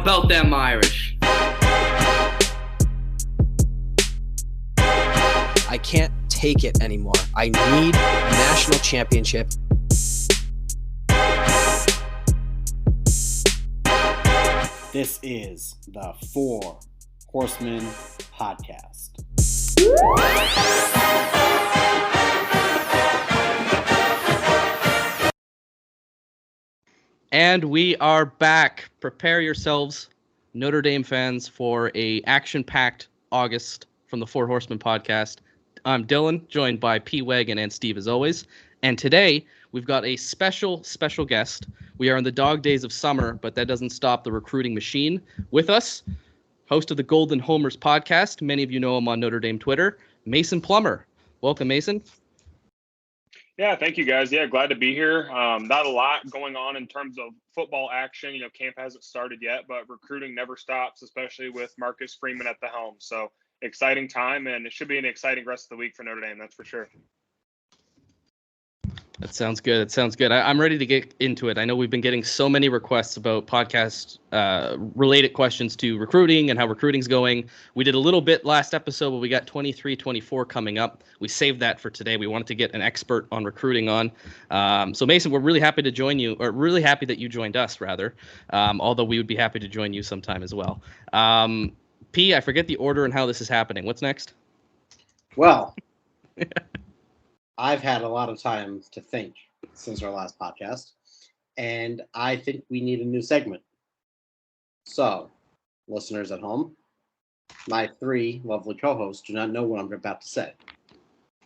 about them Irish? I can't take it anymore. I need a national championship. This is the Four Horsemen podcast. And we are back. Prepare yourselves, Notre Dame fans, for a action-packed August from the Four Horsemen podcast. I'm Dylan, joined by P. Wagon and Steve as always. And today, we've got a special guest. We are in the dog days of summer, but that doesn't stop the recruiting machine. With us, host of the Golden Homers podcast. Many of you know him on Notre Dame Twitter, Mason Plummer. Welcome, Mason. Yeah, thank you guys. Yeah, glad to be here. Not a lot going on in terms of football action. You know, camp hasn't started yet, but recruiting never stops, especially with Marcus Freeman at the helm. So exciting time, and it should be an exciting rest of the week for Notre Dame, that's for sure. That sounds good. I'm ready to get into it. I know we've been getting so many requests about podcast related questions to recruiting and how recruiting's going. We did a little bit last episode, but we got 23-24 coming up. We saved that for today. We wanted to get an expert on recruiting on. So Mason, we're really happy to join you, or really happy that you joined us, rather. Although we would be happy to join you sometime as well. P, I forget the order and how this is happening. What's next? Well, I've had a lot of time to think since our last podcast, and I think we need a new segment. So, listeners at home, my three lovely co-hosts do not know what I'm about to say.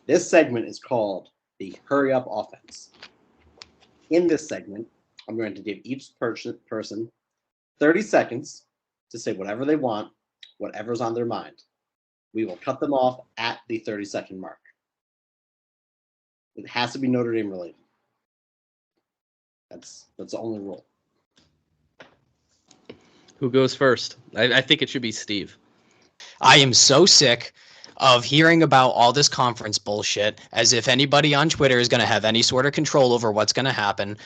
This segment is called the Hurry Up Offense. In this segment, I'm going to give each person 30 seconds to say whatever they want, whatever's on their mind. We will cut them off at the 30-second mark. It has to be Notre Dame related. That's the only rule. Who goes first? I think it should be Steve. I am so sick of hearing about all this conference bullshit as if anybody on Twitter is going to have any sort of control over what's going to happen.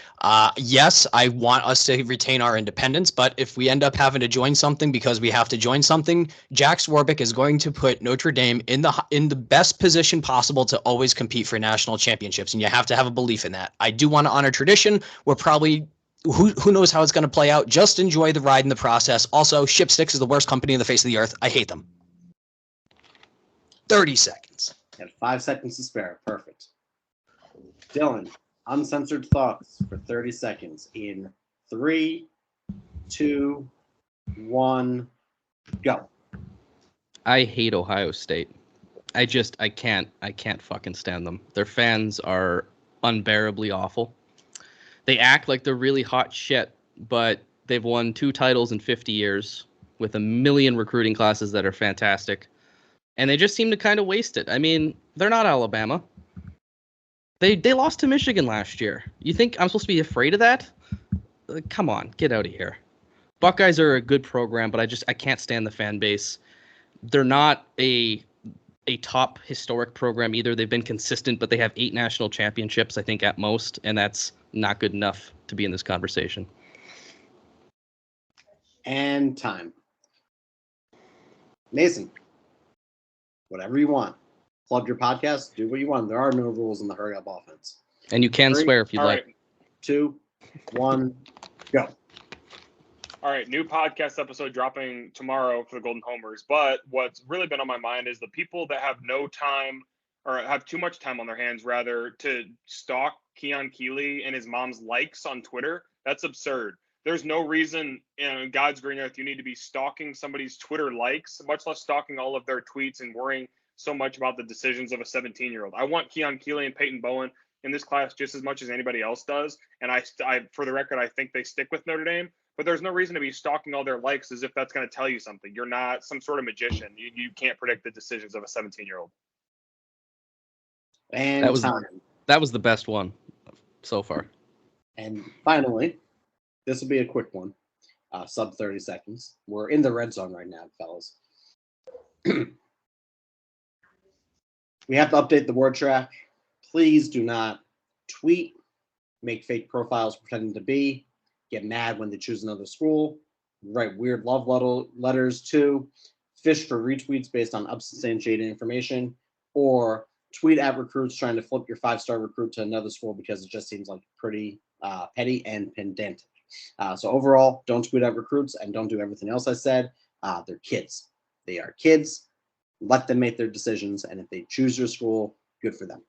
Yes, I want us to retain our independence, but if we end up having to join something because we have to join something, Jack Swarbrick is going to put Notre Dame in the best position possible to always compete for national championships, and you have to have a belief in that. I do want to honor tradition. We're probably who knows how it's going to play out. Just enjoy the ride in the process. Also, Shipsticks is the worst company on the face of the earth. I hate them. 30 seconds. You had 5 seconds to spare. Perfect. Dylan, uncensored thoughts for 30 seconds in 3, 2, 1, go. I hate Ohio State. I can't fucking stand them. Their fans are unbearably awful. They act like they're really hot shit, but they've won 2 titles in 50 years with a million recruiting classes that are fantastic. And they just seem to kind of waste it. I mean, they're not Alabama. They lost to Michigan last year. You think I'm supposed to be afraid of that? Come on, get out of here. Buckeyes are a good program, but I can't stand the fan base. They're not a top historic program either. They've been consistent, but they have 8 national championships, I think, at most, and that's not good enough to be in this conversation. And time. Mason, whatever you want. Plug your podcast, do what you want. There are no rules in the Hurry Up Offense. And you can 3, swear if you'd like. Right. 2, 1, go. All right, new podcast episode dropping tomorrow for the Golden Homers. But what's really been on my mind is the people that have no time or have too much time on their hands, rather, to stalk Keon Keeley and his mom's likes on Twitter. That's absurd. There's no reason in God's green earth you need to be stalking somebody's Twitter likes, much less stalking all of their tweets and worrying so much about the decisions of a 17-year-old. I want Keon Keeley and Peyton Bowen in this class just as much as anybody else does. And I for the record, I think they stick with Notre Dame. But there's no reason to be stalking all their likes as if that's going to tell you something. You're not some sort of magician. You can't predict the decisions of a 17-year-old. And that was the best one so far. And finally, this will be a quick one, sub 30 seconds. We're in the red zone right now, fellas. We have to update the word track. Please do not tweet, make fake profiles pretending to be, get mad when they choose another school. write weird love letters to, fish for retweets based on unsubstantiated information, or tweet at recruits trying to flip your 5-star recruit to another school because it just seems like pretty petty and pedantic. So overall, don't tweet at recruits and don't do everything else I said. They're kids. They are kids. Let them make their decisions, and if they choose your school, good for them.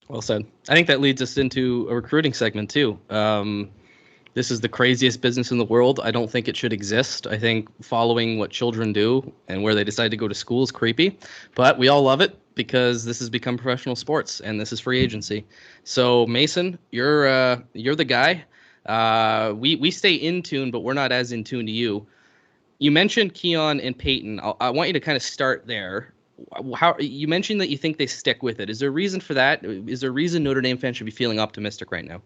Well said. I think that leads us into a recruiting segment too. This is the craziest business in the world. I don't think it should exist. I think following what children do and where they decide to go to school is creepy, but we all love it because this has become professional sports and this is free agency. So Mason, you're the guy. We stay in tune, but we're not as in tune to you. You mentioned Keon and Peyton. I want you to kind of start there. How you mentioned that you think they stick with it. Is there a reason for that? Is there a reason Notre Dame fans should be feeling optimistic right now?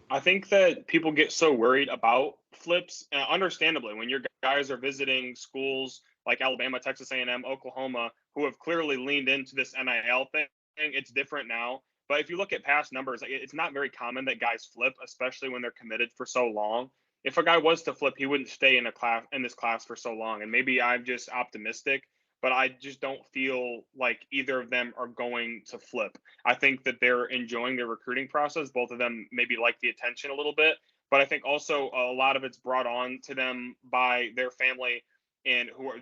I think that people get so worried about flips, understandably, when your guys are visiting schools like Alabama, Texas A&M, Oklahoma, who have clearly leaned into this NIL thing. It's different now. But if you look at past numbers, it's not very common that guys flip, especially when they're committed for so long. If a guy was to flip, he wouldn't stay in this class for so long. And maybe I'm just optimistic, but I just don't feel like either of them are going to flip. I think that they're enjoying their recruiting process. Both of them maybe like the attention a little bit, but I think also a lot of it's brought on to them by their family and who are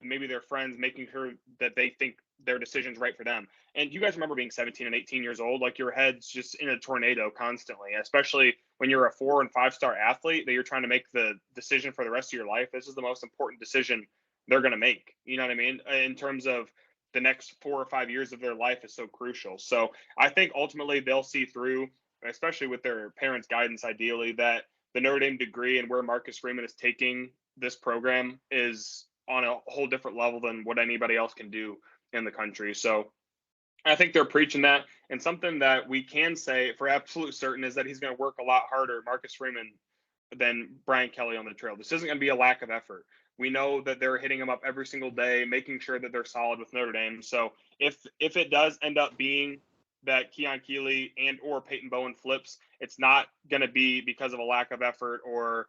maybe their friends, making sure that they think their decision's right for them. And you guys remember being 17 and 18 years old, like your head's just in a tornado constantly, especially when you're a 4- and 5-star athlete that you're trying to make the decision for the rest of your life. This is the most important decision they're going to make. You know what I mean? In terms of the next 4 or 5 years of their life is so crucial. So I think ultimately they'll see through, especially with their parents' guidance, ideally, that the Notre Dame degree and where Marcus Freeman is taking this program is on a whole different level than what anybody else can do in the country. So I think they're preaching that. And something that we can say for absolute certain is that he's going to work a lot harder, Marcus Freeman, than Brian Kelly on the trail. This isn't going to be a lack of effort. We know that they're hitting him up every single day, making sure that they're solid with Notre Dame. So if it does end up being that Keon Keeley and or Peyton Bowen flips, it's not going to be because of a lack of effort or,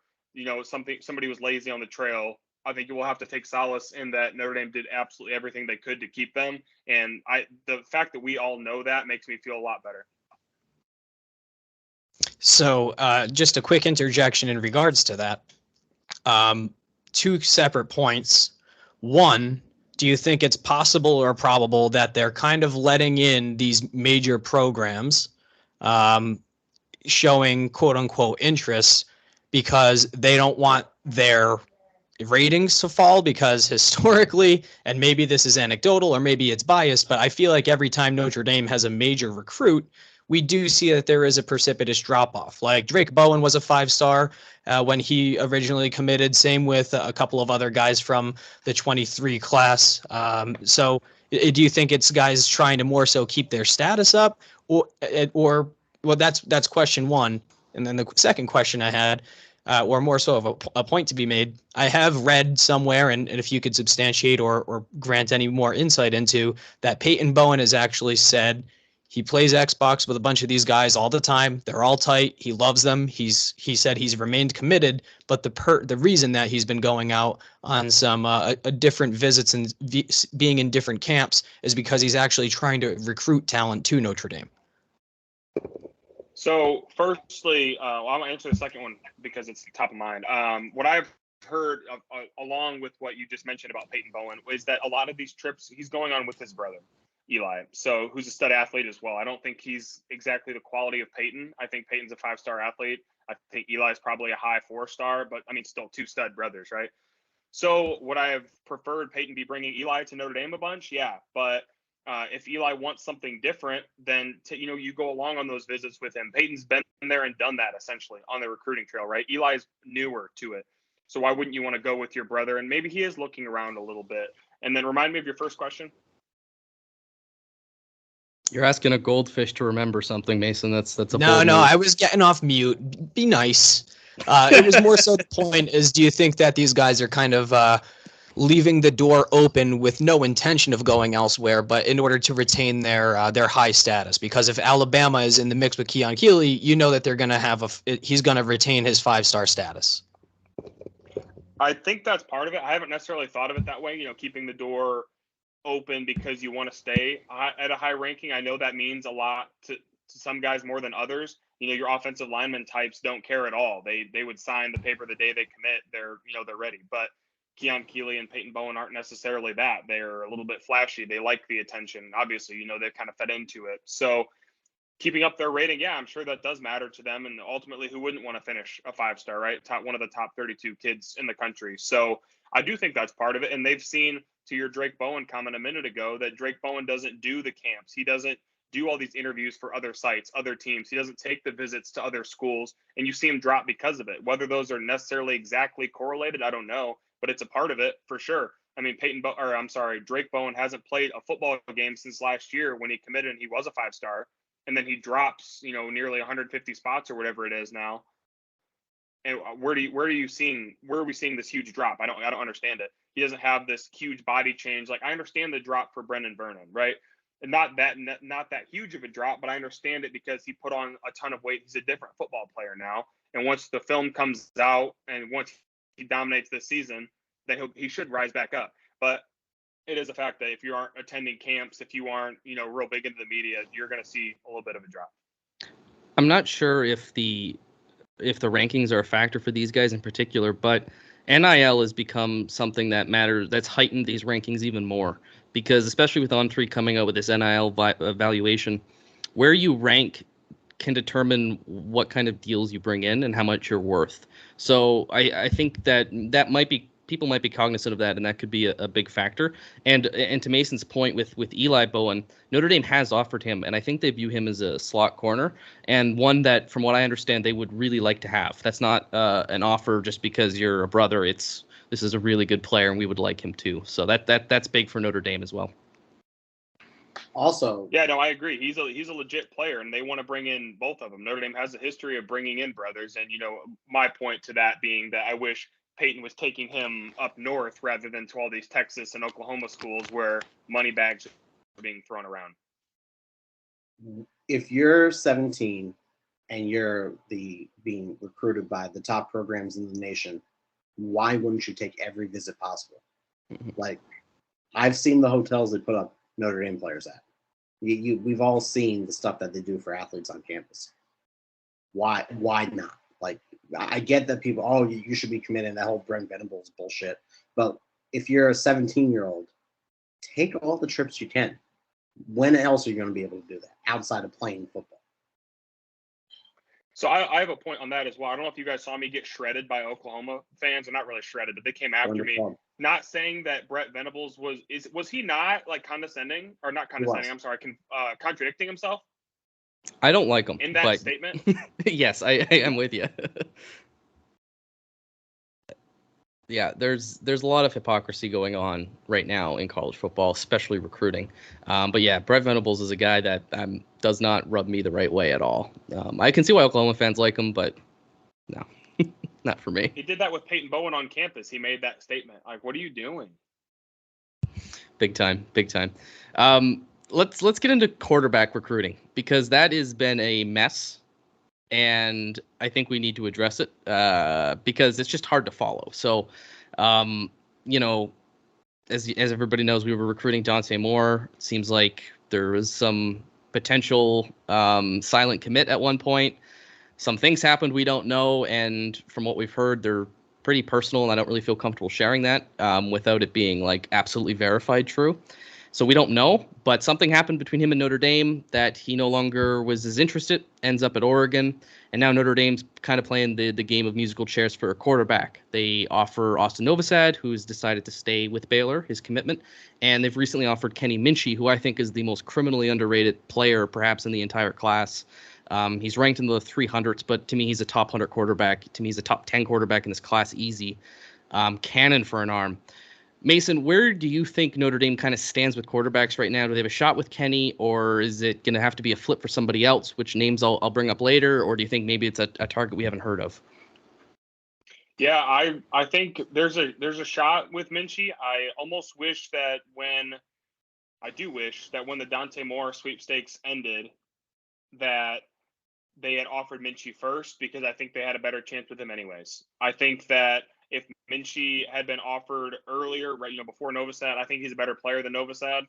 somebody was lazy on the trail. I think you will have to take solace in that Notre Dame did absolutely everything they could to keep them. And the fact that we all know that makes me feel a lot better. So just a quick interjection in regards to that. 2 separate points. One, do you think it's possible or probable that they're kind of letting in these major programs showing quote unquote interest because they don't want their ratings to fall? Because historically, and maybe this is anecdotal or maybe it's biased, but I feel like every time Notre Dame has a major recruit, we do see that there is a precipitous drop-off. Like Drake Bowen was a 5-star when he originally committed. Same with a couple of other guys from the 23 class. So do you think it's guys trying to more so keep their status up, or well, that's question one. And then the second question I had, or more so of a point to be made, I have read somewhere, and if you could substantiate or grant any more insight into that, Peyton Bowen has actually said he plays Xbox with a bunch of these guys all the time. They're all tight. He loves them. He said he's remained committed, but the reason that he's been going out on some different visits and being in different camps is because he's actually trying to recruit talent to Notre Dame. So firstly, I'm going to answer the second one because it's top of mind. What I've heard along with what you just mentioned about Peyton Bowen is that a lot of these trips he's going on with his brother, Eli, so who's a stud athlete as well. I don't think he's exactly the quality of Peyton. I think Peyton's a 5-star athlete. I think Eli's probably a high 4-star, but I mean, still 2 stud brothers, right? So would I have preferred Peyton be bringing Eli to Notre Dame a bunch? Yeah, but if Eli wants something different, then you go along on those visits with him. Peyton's been there and done that essentially on the recruiting trail, right? Eli's newer to it. So why wouldn't you want to go with your brother? And maybe he is looking around a little bit. And then remind me of your first question. You're asking a goldfish to remember something, Mason. That's a no. move. I was getting off mute. Be nice. It was more so the point is, do you think that these guys are kind of leaving the door open with no intention of going elsewhere, but in order to retain their high status. Because if Alabama is in the mix with Keon Keeley, you know that they're going to he's going to retain his 5-star status. I think that's part of it. I haven't necessarily thought of it that way, keeping the door open because you want to stay at a high ranking. I know that means a lot to some guys more than others. Your offensive lineman types don't care at all. They would sign the paper the day they commit. They're ready. But Keon Keeley and Peyton Bowen aren't necessarily that. They're a little bit flashy. They like the attention. Obviously, they've kind of fed into it. So keeping up their rating, yeah, I'm sure that does matter to them. And ultimately, who wouldn't want to finish a 5-star, right? One of the top 32 kids in the country. So I do think that's part of it. And they've seen, to your Drake Bowen comment a minute ago, that Drake Bowen doesn't do the camps. He doesn't do all these interviews for other sites, other teams. He doesn't take the visits to other schools. And you see him drop because of it. Whether those are necessarily exactly correlated, I don't know. But it's a part of it for sure. I mean, Drake Bowen hasn't played a football game since last year when he committed and he was a 5-star. And then he drops, nearly 150 spots or whatever it is now. And where are we seeing this huge drop? I don't understand it. He doesn't have this huge body change. Like, I understand the drop for Brendan Vernon, right? And not that huge of a drop, but I understand it because he put on a ton of weight. He's a different football player now. And once the film comes out and once he dominates this season, then he should rise back up. But it is a fact that if you aren't attending camps, if you aren't, real big into the media, you're going to see a little bit of a drop. I'm not sure if the rankings are a factor for these guys in particular, but NIL has become something that matters, that's heightened these rankings even more, because especially with On3 coming out with this NIL evaluation, where you rank can determine what kind of deals you bring in and how much you're worth. So I think that people might be cognizant of that, and that could be a big factor. And to Mason's point with Eli Bowen, Notre Dame has offered him, and I think they view him as a slot corner, and one that, from what I understand, they would really like to have. That's not an offer just because you're a brother. This is a really good player, and we would like him too. So that's big for Notre Dame as well. Also, yeah, no, I agree. He's a legit player, and they want to bring in both of them. Notre Dame has a history of bringing in brothers, and my point to that being that I wish Peyton was taking him up north rather than to all these Texas and Oklahoma schools where money bags are being thrown around. If you're 17 and you're being recruited by the top programs in the nation, why wouldn't you take every visit possible? Like, I've seen the hotels they put up Notre Dame players at. We've all seen the stuff that they do for athletes on campus. Why not? Like, I get that people, you should be committed, that whole Brent Venables bullshit. But if you're a 17-year-old, take all the trips you can. When else are you going to be able to do that outside of playing football? So I have a point on that as well. I don't know if you guys saw me get shredded by Oklahoma fans. Well, not really shredded, but they came after me. Not saying that Brett Venables was he not like condescending or not condescending? I'm sorry, contradicting himself. I don't like him in that statement. Yes, I am with you. Yeah, there's a lot of hypocrisy going on right now in college football, especially recruiting. But yeah, Brett Venables is a guy that does not rub me the right way at all. I can see why Oklahoma fans like him, but no, not for me. He did that with Peyton Bowen on campus. He made that statement. Like, what are you doing? Big time. Let's get into quarterback recruiting, because that has been a mess. And I think we need to address it because it's just hard to follow. So, as everybody knows, we were recruiting Dante Moore. It seems like there was some potential silent commit at one point. Some things happened we don't know. And from what we've heard, they're pretty personal. And I don't really feel comfortable sharing that without it being like absolutely verified true. So we don't know, but something happened between him and Notre Dame that he no longer was as interested, ends up at Oregon, and now Notre Dame's kind of playing the game of musical chairs for a quarterback. They offer Austin Novosad, who's decided to stay with Baylor, his commitment, and they've recently offered Kenny Minchey, who I think is the most criminally underrated player perhaps in the entire class. He's ranked in the 300s, but to me he's a top 100 quarterback. To me he's a top 10 quarterback in this class, easy. Cannon for an arm. Mason, where do you think Notre Dame kind of stands with quarterbacks right now? Do they have a shot with Kenny, or is it going to have to be a flip for somebody else, which names I'll bring up later, or do you think maybe it's a target we haven't heard of? Yeah, I think there's a shot with Minchie. I almost wish that when the Dante Moore sweepstakes ended, that they had offered Minchie first, because I think they had a better chance with him anyways. I think that if Minchie had been offered earlier, right, before Novosad, I think he's a better player than Novosad.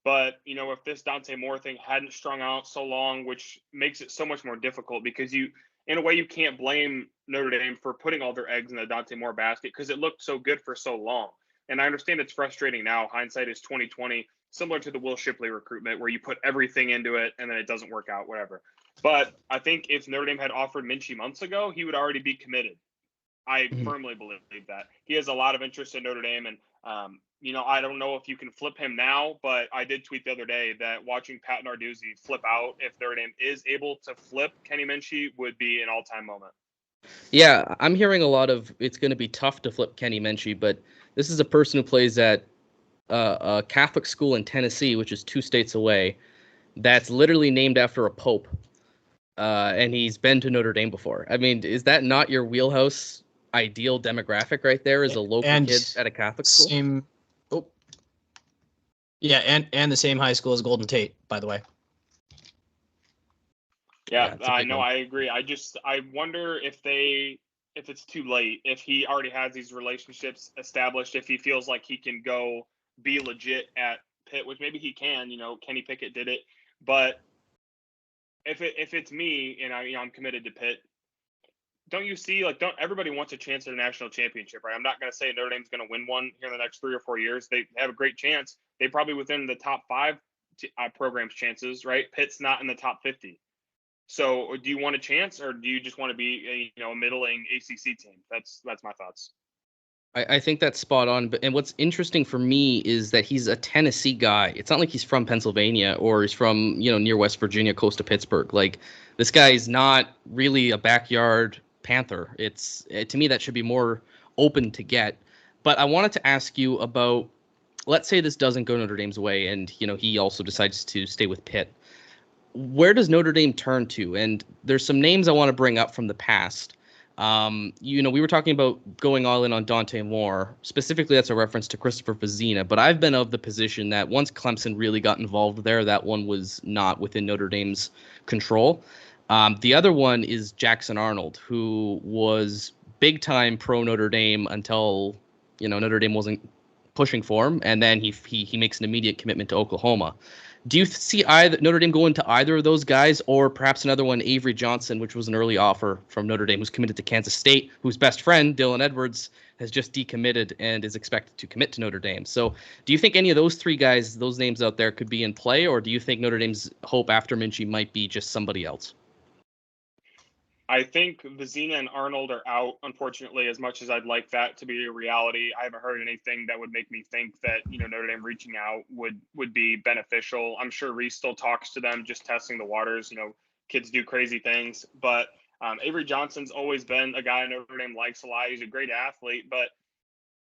But, if this Dante Moore thing hadn't strung out so long, which makes it so much more difficult, because in a way, you can't blame Notre Dame for putting all their eggs in the Dante Moore basket, because it looked so good for so long. And I understand it's frustrating now. Hindsight is 2020, similar to the Will Shipley recruitment, where you put everything into it and then it doesn't work out, whatever. But I think if Notre Dame had offered Minchie months ago, he would already be committed. I firmly believe that. He has a lot of interest in Notre Dame, and I don't know if you can flip him now, but I did tweet the other day that watching Pat Narduzzi flip out, if Notre Dame is able to flip Kenny Minchie, would be an all-time moment. Yeah, I'm hearing a lot of it's going to be tough to flip Kenny Minchie, but this is a person who plays at a Catholic school in Tennessee, which is 2 states away, that's literally named after a pope, and he's been to Notre Dame before. I mean, is that not your wheelhouse ideal demographic right there, as a local kid at a Catholic school? Yeah, and the same high school as Golden Tate, by the way. Yeah, I know, I agree. I wonder if it's too late, if he already has these relationships established, if he feels like he can go be legit at Pitt, which maybe he can. Kenny Pickett did it, but if it's me and I'm committed to Pitt, don't you see, don't everybody wants a chance at a national championship, right? I'm not going to say Notre Dame's going to win one here in the next 3 or 4 years. They have a great chance. They probably within the top 5 programs chances, right? Pitt's not in the top 50. So do you want a chance, or do you just want to be a middling ACC team? That's my thoughts. I think that's spot on. And what's interesting for me is that he's a Tennessee guy. It's not like he's from Pennsylvania or he's from, near West Virginia, close to Pittsburgh. Like, this guy is not really a backyard Panther. To me, that should be more open to get. But I wanted to ask you about, let's say this doesn't go Notre Dame's way, and, he also decides to stay with Pitt. Where does Notre Dame turn to? And there's some names I want to bring up from the past. We were talking about going all in on Dante Moore. Specifically, that's a reference to Christopher Fazzina. But I've been of the position that once Clemson really got involved there, that one was not within Notre Dame's control. The other one is Jackson Arnold, who was big-time pro Notre Dame until, Notre Dame wasn't pushing for him. And then he makes an immediate commitment to Oklahoma. Do you see Notre Dame going to either of those guys, or perhaps another one, Avery Johnson, which was an early offer from Notre Dame, who's committed to Kansas State, whose best friend, Dylan Edwards, has just decommitted and is expected to commit to Notre Dame? So do you think any of those 3 guys, those names out there, could be in play, or do you think Notre Dame's hope after Minchie might be just somebody else? I think Vizina and Arnold are out, unfortunately, as much as I'd like that to be a reality. I haven't heard anything that would make me think that, Notre Dame reaching out would be beneficial. I'm sure Reese still talks to them, just testing the waters. Kids do crazy things. But Avery Johnson's always been a guy Notre Dame likes a lot. He's a great athlete. But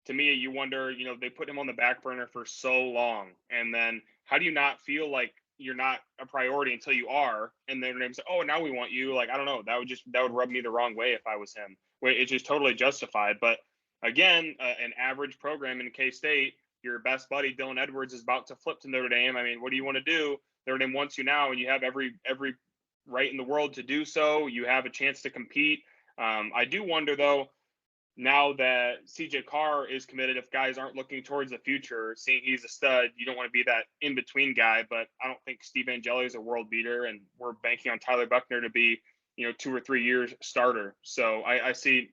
to me, you wonder, they put him on the back burner for so long. And then how do you not feel like you're not a priority until you are, and then Notre Dame say, "Oh, now we want you." Like, I don't know. That would rub me the wrong way if I was him. It's just totally justified. But again, an average program in K-State, your best buddy Dylan Edwards is about to flip to Notre Dame. I mean, what do you want to do? Notre Dame wants you now, and you have every right in the world to do so. You have a chance to compete. I do wonder though, now that CJ Carr is committed, if guys aren't looking towards the future, seeing he's a stud, you don't want to be that in-between guy. But I don't think Steve Angeli is a world beater, and we're banking on Tyler Buckner to be, 2 or 3 years starter. So I see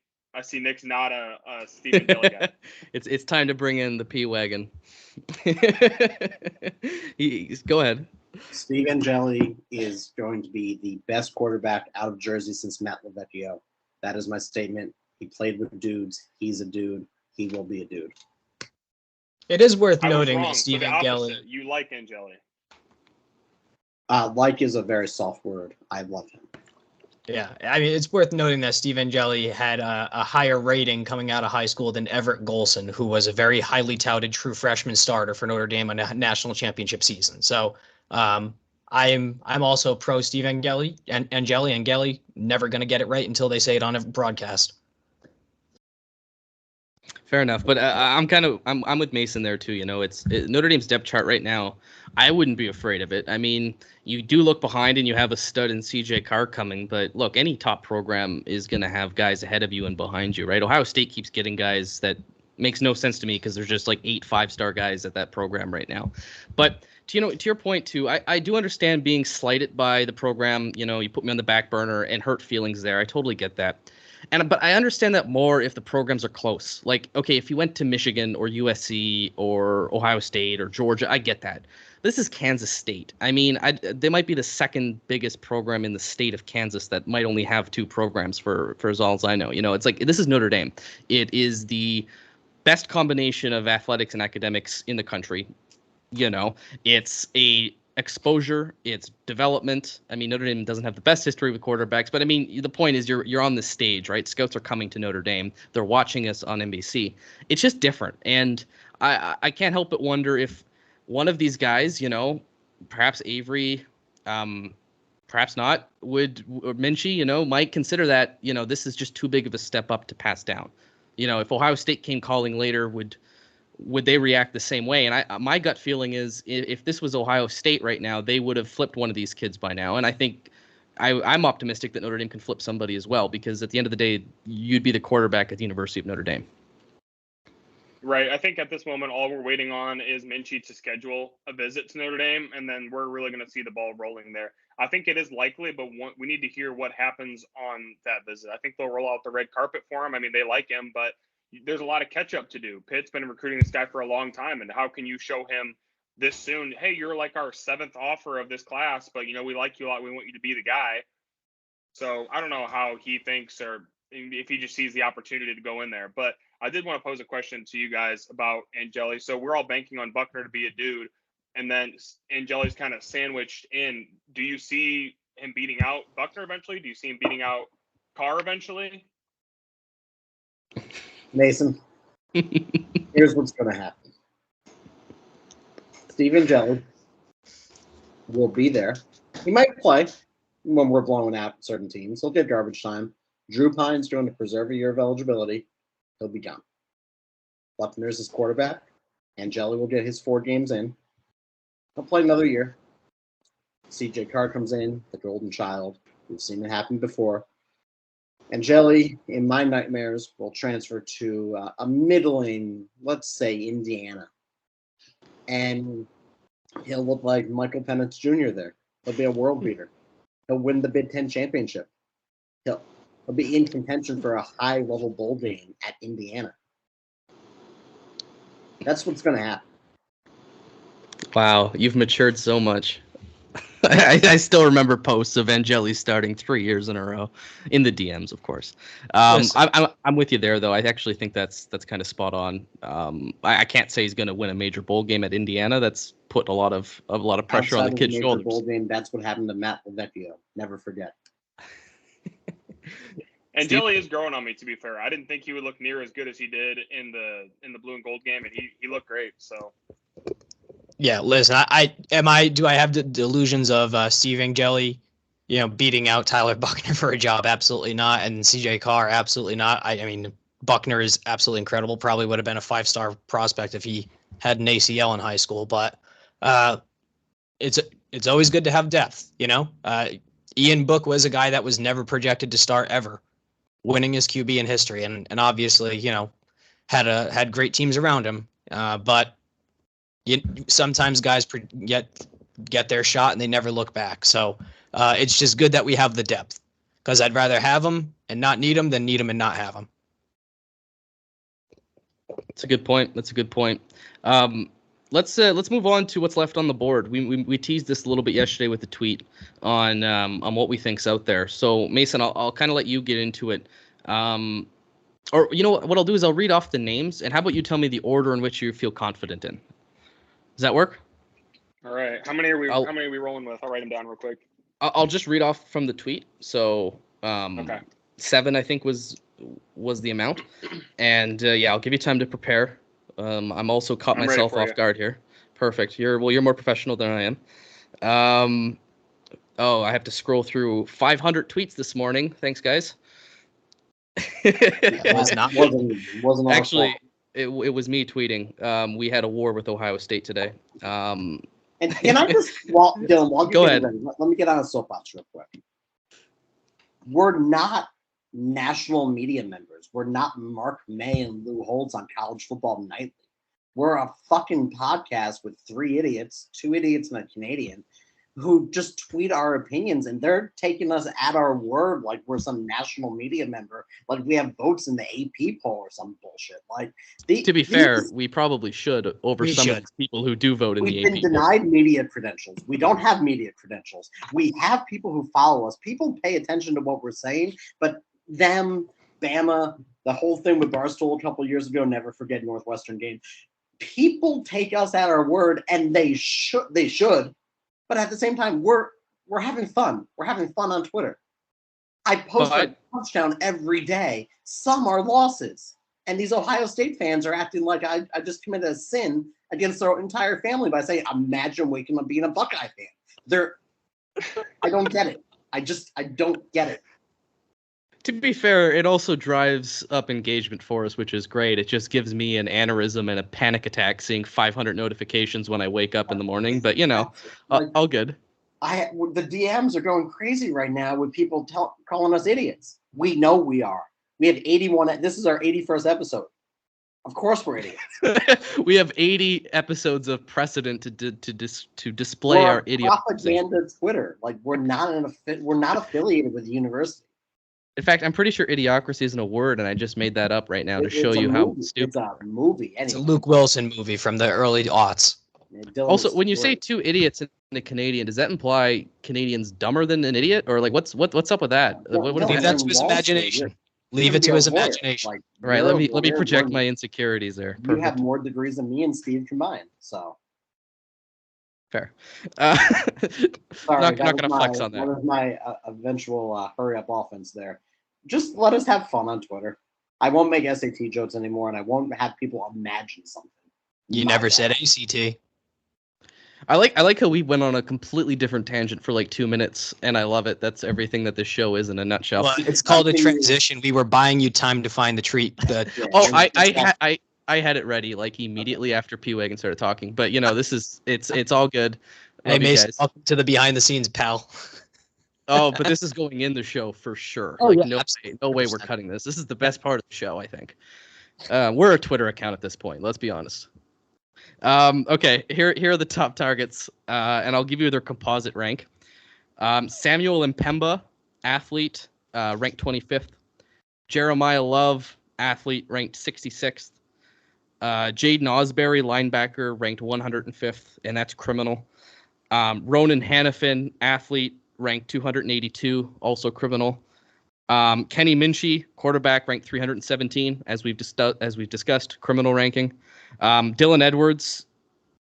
Nick's not a Steve Angeli guy. It's time to bring in the P-Wagon. Go ahead. Steve Angeli is going to be the best quarterback out of Jersey since Matt LaVecchio. That is my statement. He played with dudes. He's a dude. He will be a dude. It is worth noting that Steve Angeli. You like Angeli. Like is a very soft word. I love him. Yeah, I mean, it's worth noting that Steve Angeli had a higher rating coming out of high school than Everett Golson, who was a very highly touted true freshman starter for Notre Dame in a national championship season. So I'm also pro Steve Angeli. Angeli never going to get it right until they say it on a broadcast. Fair enough, but I'm with Mason there too. You know, Notre Dame's depth chart right now. I wouldn't be afraid of it. I mean, you do look behind and you have a stud in CJ Carr coming, but look, any top program is going to have guys ahead of you and behind you, right? Ohio State keeps getting guys that makes no sense to me because there's just like 8 5-star guys at that program right now. But to your point too, I do understand being slighted by the program. You know, you put me on the back burner and hurt feelings there. I totally get that. But I understand that more if the programs are close. Like, okay, if you went to Michigan or USC or Ohio State or Georgia, I get that. This is Kansas State. I mean, they might be the second biggest program in the state of Kansas that might only have 2 programs for as all as I know. You know, it's like this is Notre Dame. It is the best combination of athletics and academics in the country. You know, it's a exposure, it's development. I mean, Notre Dame doesn't have the best history with quarterbacks, but I mean, the point is you're on the stage, right? Scouts are coming to Notre Dame. They're watching us on NBC. It's just different. And I can't help but wonder if one of these guys, you know, perhaps Avery, perhaps not, or Minchie, you know, might consider that, you know, this is just too big of a step up to pass down. You know, if Ohio State came calling later, would they react the same way? And my gut feeling is if this was Ohio State right now, they would have flipped one of these kids by now. And I think I'm optimistic that Notre Dame can flip somebody as well, because at the end of the day, you'd be the quarterback at the University of Notre Dame. Right. I think at this moment, all we're waiting on is Minchie to schedule a visit to Notre Dame, and then we're really going to see the ball rolling there. I think it is likely, but we need to hear what happens on that visit. I think they'll roll out the red carpet for him. I mean, they like him, but there's a lot of catch up to do. Pitt's been recruiting this guy for a long time, and how can you show him this soon? Hey, you're like our 7th offer of this class, but, you know, we like you a lot. We want you to be the guy. So I don't know how he thinks, or if he just sees the opportunity to go in there. But I did want to pose a question to you guys about Angeli. So we're all banking on Buckner to be a dude, and then Angeli's kind of sandwiched in. Do you see him beating out Buckner eventually? Do you see him beating out Carr eventually? Mason, here's what's going to happen. Steve Angeli will be there. He might play when we're blowing out certain teams. He'll get garbage time. Drew Pine's going to preserve a year of eligibility. He'll be gone. Buckner's his quarterback. Angeli will get his 4 games in. He'll play another year. CJ Carr comes in, the golden child. We've seen it happen before. Angeli, in my nightmares, will transfer to a middling, let's say, Indiana. And he'll look like Michael Penix Jr. there. He'll be a world beater. He'll win the Big Ten championship. He'll be in contention for a high-level bowl game at Indiana. That's what's going to happen. Wow, you've matured so much. I still remember posts of Angeli starting 3 years in a row in the DMs, of course. I'm with you there, though. I actually think that's kind of spot on. I can't say he's going to win a major bowl game at Indiana. That's put a lot of pressure on the kid's shoulders. Bowl game, that's what happened to Matt LaVecchio. Never forget. Angeli is growing on me, to be fair. I didn't think he would look near as good as he did in the blue and gold game, and he looked great. So. Yeah, listen, do I have the delusions of Steve Angeli, you know, beating out Tyler Buckner for a job? Absolutely not. And CJ Carr, absolutely not. I mean, Buckner is absolutely incredible. Probably would have been a 5-star prospect if he had an ACL in high school. But it's always good to have depth, you know. Ian Book was a guy that was never projected to start ever, winning his QB in history, and obviously, you know, had great teams around him. But sometimes guys get their shot and they never look back. So it's just good that we have the depth, because I'd rather have them and not need them than need them and not have them. That's a good point. Let's move on to what's left on the board. We teased this a little bit yesterday with the tweet on what we think's out there. So Mason, I'll kind of let you get into it. Or you know what I'll do is I'll read off the names, and how about you tell me the order in which you feel confident in? Does that work? All right. How many are we rolling with? I'll write them down real quick. I'll just read off from the tweet. So okay. 7, I think, was the amount. And I'll give you time to prepare. I'm also caught myself off guard here. Perfect. You're more professional than I am. I have to scroll through 500 tweets this morning. Thanks, guys. Wasn't Actually, It was me tweeting. We had a war with Ohio State today. And can I just, Dylan, while you Go get ahead. ready, let me get on a soapbox real quick. We're not national media members. We're not Mark May and Lou Holtz on College Football Nightly. We're a fucking podcast with 3 idiots, 2 idiots and a Canadian, who just tweet our opinions, and they're taking us at our word like we're some national media member, like we have votes in the AP poll or some bullshit. Like, To be fair, we probably should over We some should. of the people who do vote in we've the been AP. poll. denied media credentials. We don't have media credentials. We have people who follow us. People pay attention to what we're saying, but them, Bama, the whole thing with Barstool a couple years ago, never forget Northwestern game. People take us at our word, and they should. But at the same time, we're having fun. We're having fun on Twitter. I post a touchdown every day. Some are losses. And these Ohio State fans are acting like I just committed a sin against their entire family by saying, imagine waking up being a Buckeye fan. I don't get it. I don't get it. To be fair, it also drives up engagement for us, which is great. It just gives me an aneurysm and a panic attack seeing 500 notifications when I wake up in the morning. But, all good. The DMs are going crazy right now with people calling us idiots. We know we are. We have 81. This is our 81st episode. Of course we're idiots. We have 80 episodes of precedent to display our idiocy. Propaganda Twitter. Like, we're not affiliated with the university. In fact, I'm pretty sure idiocracy isn't a word, and I just made that up right now to show you how stupid. It's a movie. Anyway. It's a Luke Wilson movie from the early aughts. Also, when you say 2 idiots and a Canadian, does that imply Canadians dumber than an idiot, or like what's up with that? Leave that to his imagination. Leave it to his imagination. Like, right. Let me project my insecurities there. You have more degrees than me and Steve combined. So fair. Sorry, not gonna flex on that. That was my eventual hurry up offense there. Just let us have fun on Twitter. I won't make SAT jokes anymore, and I won't have people imagine something. You never said ACT. I like how we went on a completely different tangent for like 2 minutes, and I love it. That's everything that this show is in a nutshell. Well, it's called a transition. We were buying you time to find the treat. I had it ready like immediately after P-Wagon started talking, but it's all good. Hey Mason, welcome to the behind the scenes, pal. Oh, but this is going in the show for sure. Oh, like, yeah, no way we're cutting this. This is the best part of the show, I think. We're a Twitter account at this point. Let's be honest. Okay, here are the top targets, and I'll give you their composite rank. Samuel Mpemba, athlete, ranked 25th. Jeremiah Love, athlete, ranked 66th. Jaden Osbury, linebacker, ranked 105th, and that's criminal. Ronan Hannafin, athlete, ranked 282, also criminal. Kenny Minchie, quarterback, ranked 317, as we've discussed, criminal ranking. Dylan Edwards,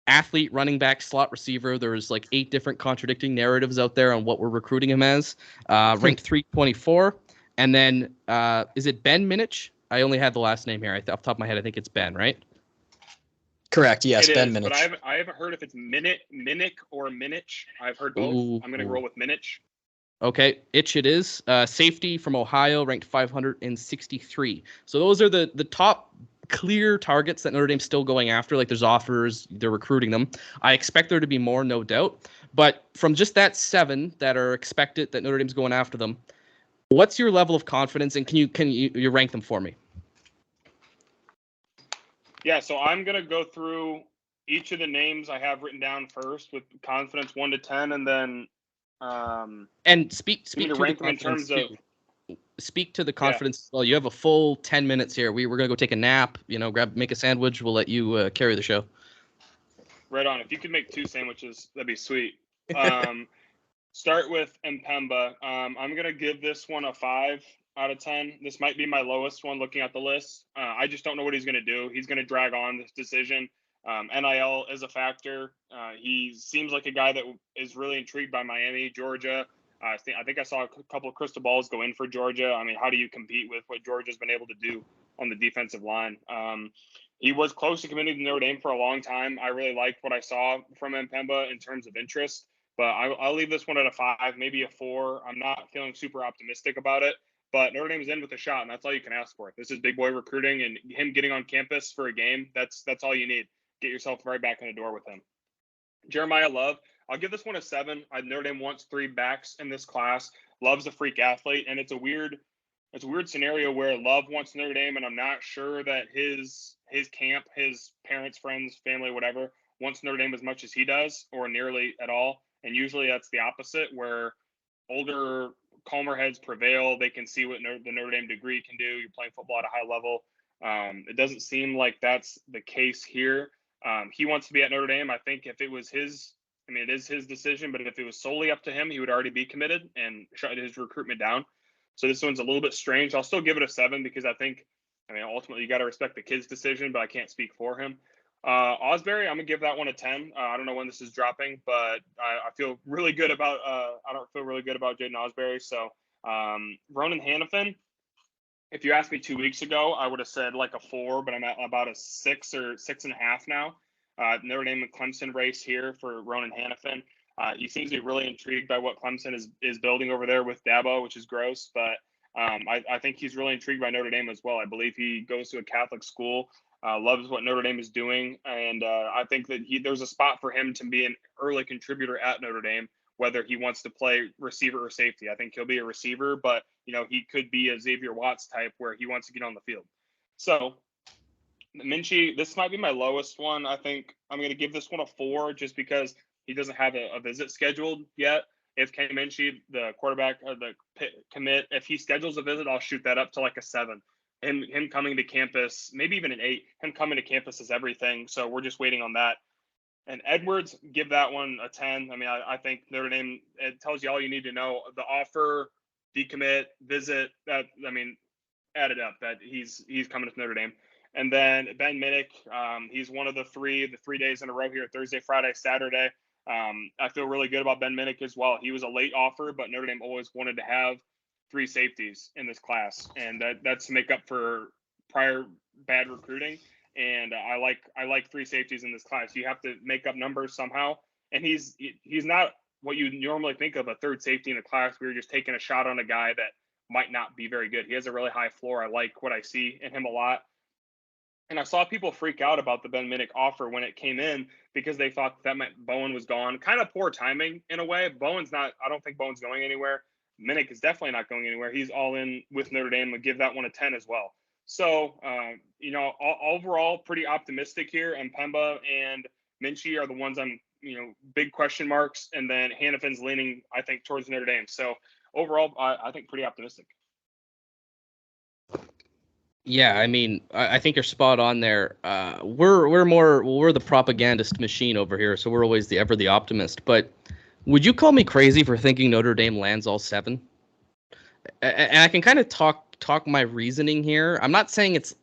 athlete, running back, slot receiver. There's like 8 different contradicting narratives out there on what we're recruiting him as. Ranked 324. And then, is it Ben Minich? I only have the last name here. Off the top of my head, I think it's Ben, right? Correct. Yes, Ben Minich. But I haven't heard if it's Minich or Minich. I've heard both. Ooh. I'm going to roll with Minich. Okay, it is. Safety from Ohio, ranked 563. So those are the top clear targets that Notre Dame's still going after. Like, there's offers, they're recruiting them. I expect there to be more, no doubt. But from just that 7 that are expected that Notre Dame's going after them, what's your level of confidence, and can you rank them for me? Yeah, so I'm going to go through each of the names I have written down first with confidence 1 to 10, and then and speak to rank the them in terms confidence of speak to the confidence. Yeah. Well, you have a full 10 minutes here. We're going to go take a nap, make a sandwich. We'll let you carry the show. Right on. If you could make 2 sandwiches, that'd be sweet. Start with Mpemba. I'm going to give this one a 5 out of 10. This might be my lowest one looking at the list. I just don't know what he's going to do. He's going to drag on this decision. NIL is a factor. He seems like a guy that is really intrigued by Miami, Georgia. I think I saw a couple of crystal balls go in for Georgia. I mean, how do you compete with what Georgia's been able to do on the defensive line? He was close to committing to Notre Dame for a long time. I really liked what I saw from Mpemba in terms of interest, but I'll leave this one at a 5, maybe a 4. I'm not feeling super optimistic about it. But Notre Dame's in with a shot, and that's all you can ask for. This is big boy recruiting, and him getting on campus for a game, that's all you need. Get yourself right back in the door with him. Jeremiah Love, I'll give this one a 7. Notre Dame wants 3 backs in this class. Love's a freak athlete, and it's a weird scenario where Love wants Notre Dame, and I'm not sure that his camp, his parents, friends, family, whatever, wants Notre Dame as much as he does, or nearly at all. And usually that's the opposite, where older, calmer heads prevail. They can see what the Notre Dame degree can do. You're playing football at a high level. It doesn't seem like that's the case here. He wants to be at Notre Dame. I think if it was his, it is his decision, but if it was solely up to him, he would already be committed and shut his recruitment down. So this one's a little bit strange. I'll still give it a 7 because ultimately you got to respect the kid's decision, but I can't speak for him. Osbury, I'm gonna give that one a 10. I don't know when this is dropping, but I feel really good about. I don't feel really good about Jaden Osbury. So Ronan Hannafin, if you asked me 2 weeks ago, I would have said like a 4, but I'm at about a 6 or 6.5 now. Notre Dame and Clemson race here for Ronan Hannafin. He seems to be really intrigued by what Clemson is building over there with Dabo, which is gross, but I think he's really intrigued by Notre Dame as well. I believe he goes to a Catholic school. Loves what Notre Dame is doing, and I think that there's a spot for him to be an early contributor at Notre Dame, whether he wants to play receiver or safety. I think he'll be a receiver, but he could be a Xavier Watts type where he wants to get on the field. So Minchie, this might be my lowest one. I think I'm going to give this one a 4 just because he doesn't have a visit scheduled yet. If K. Minchie, the quarterback or the commit, if he schedules a visit, I'll shoot that up to like a 7. Him coming to campus, maybe even an 8. Him coming to campus is everything. So we're just waiting on that. And Edwards, give that one a 10. I think Notre Dame, it tells you all you need to know. The offer, decommit, visit, add it up that he's coming to Notre Dame. And then Ben Minnick, he's one of the 3 days in a row here, Thursday, Friday, Saturday. I feel really good about Ben Minnick as well. He was a late offer, but Notre Dame always wanted to have 3 safeties in this class, and that's to make up for prior bad recruiting. And I like 3 safeties in this class. You have to make up numbers somehow, and he's not what you normally think of a third safety in a class where you're just taking a shot on a guy that might not be very good. He has a really high floor. I like what I see in him a lot. And I saw people freak out about the Ben Minnick offer when it came in because they thought that meant Bowen was gone. Kind of poor timing in a way. I don't think Bowen's going anywhere. Minnick is definitely not going anywhere. He's all in with Notre Dame. I'll give that one a 10 as well. So, overall, pretty optimistic here. And Pemba and Minchie are the ones I'm, big question marks. And then Hannafin's leaning, I think, towards Notre Dame. So, overall, I think pretty optimistic. Yeah, I think you're spot on there. We're the propagandist machine over here, so we're always the optimist. But would you call me crazy for thinking Notre Dame lands all 7? And I can kind of talk my reasoning here. I'm not saying it's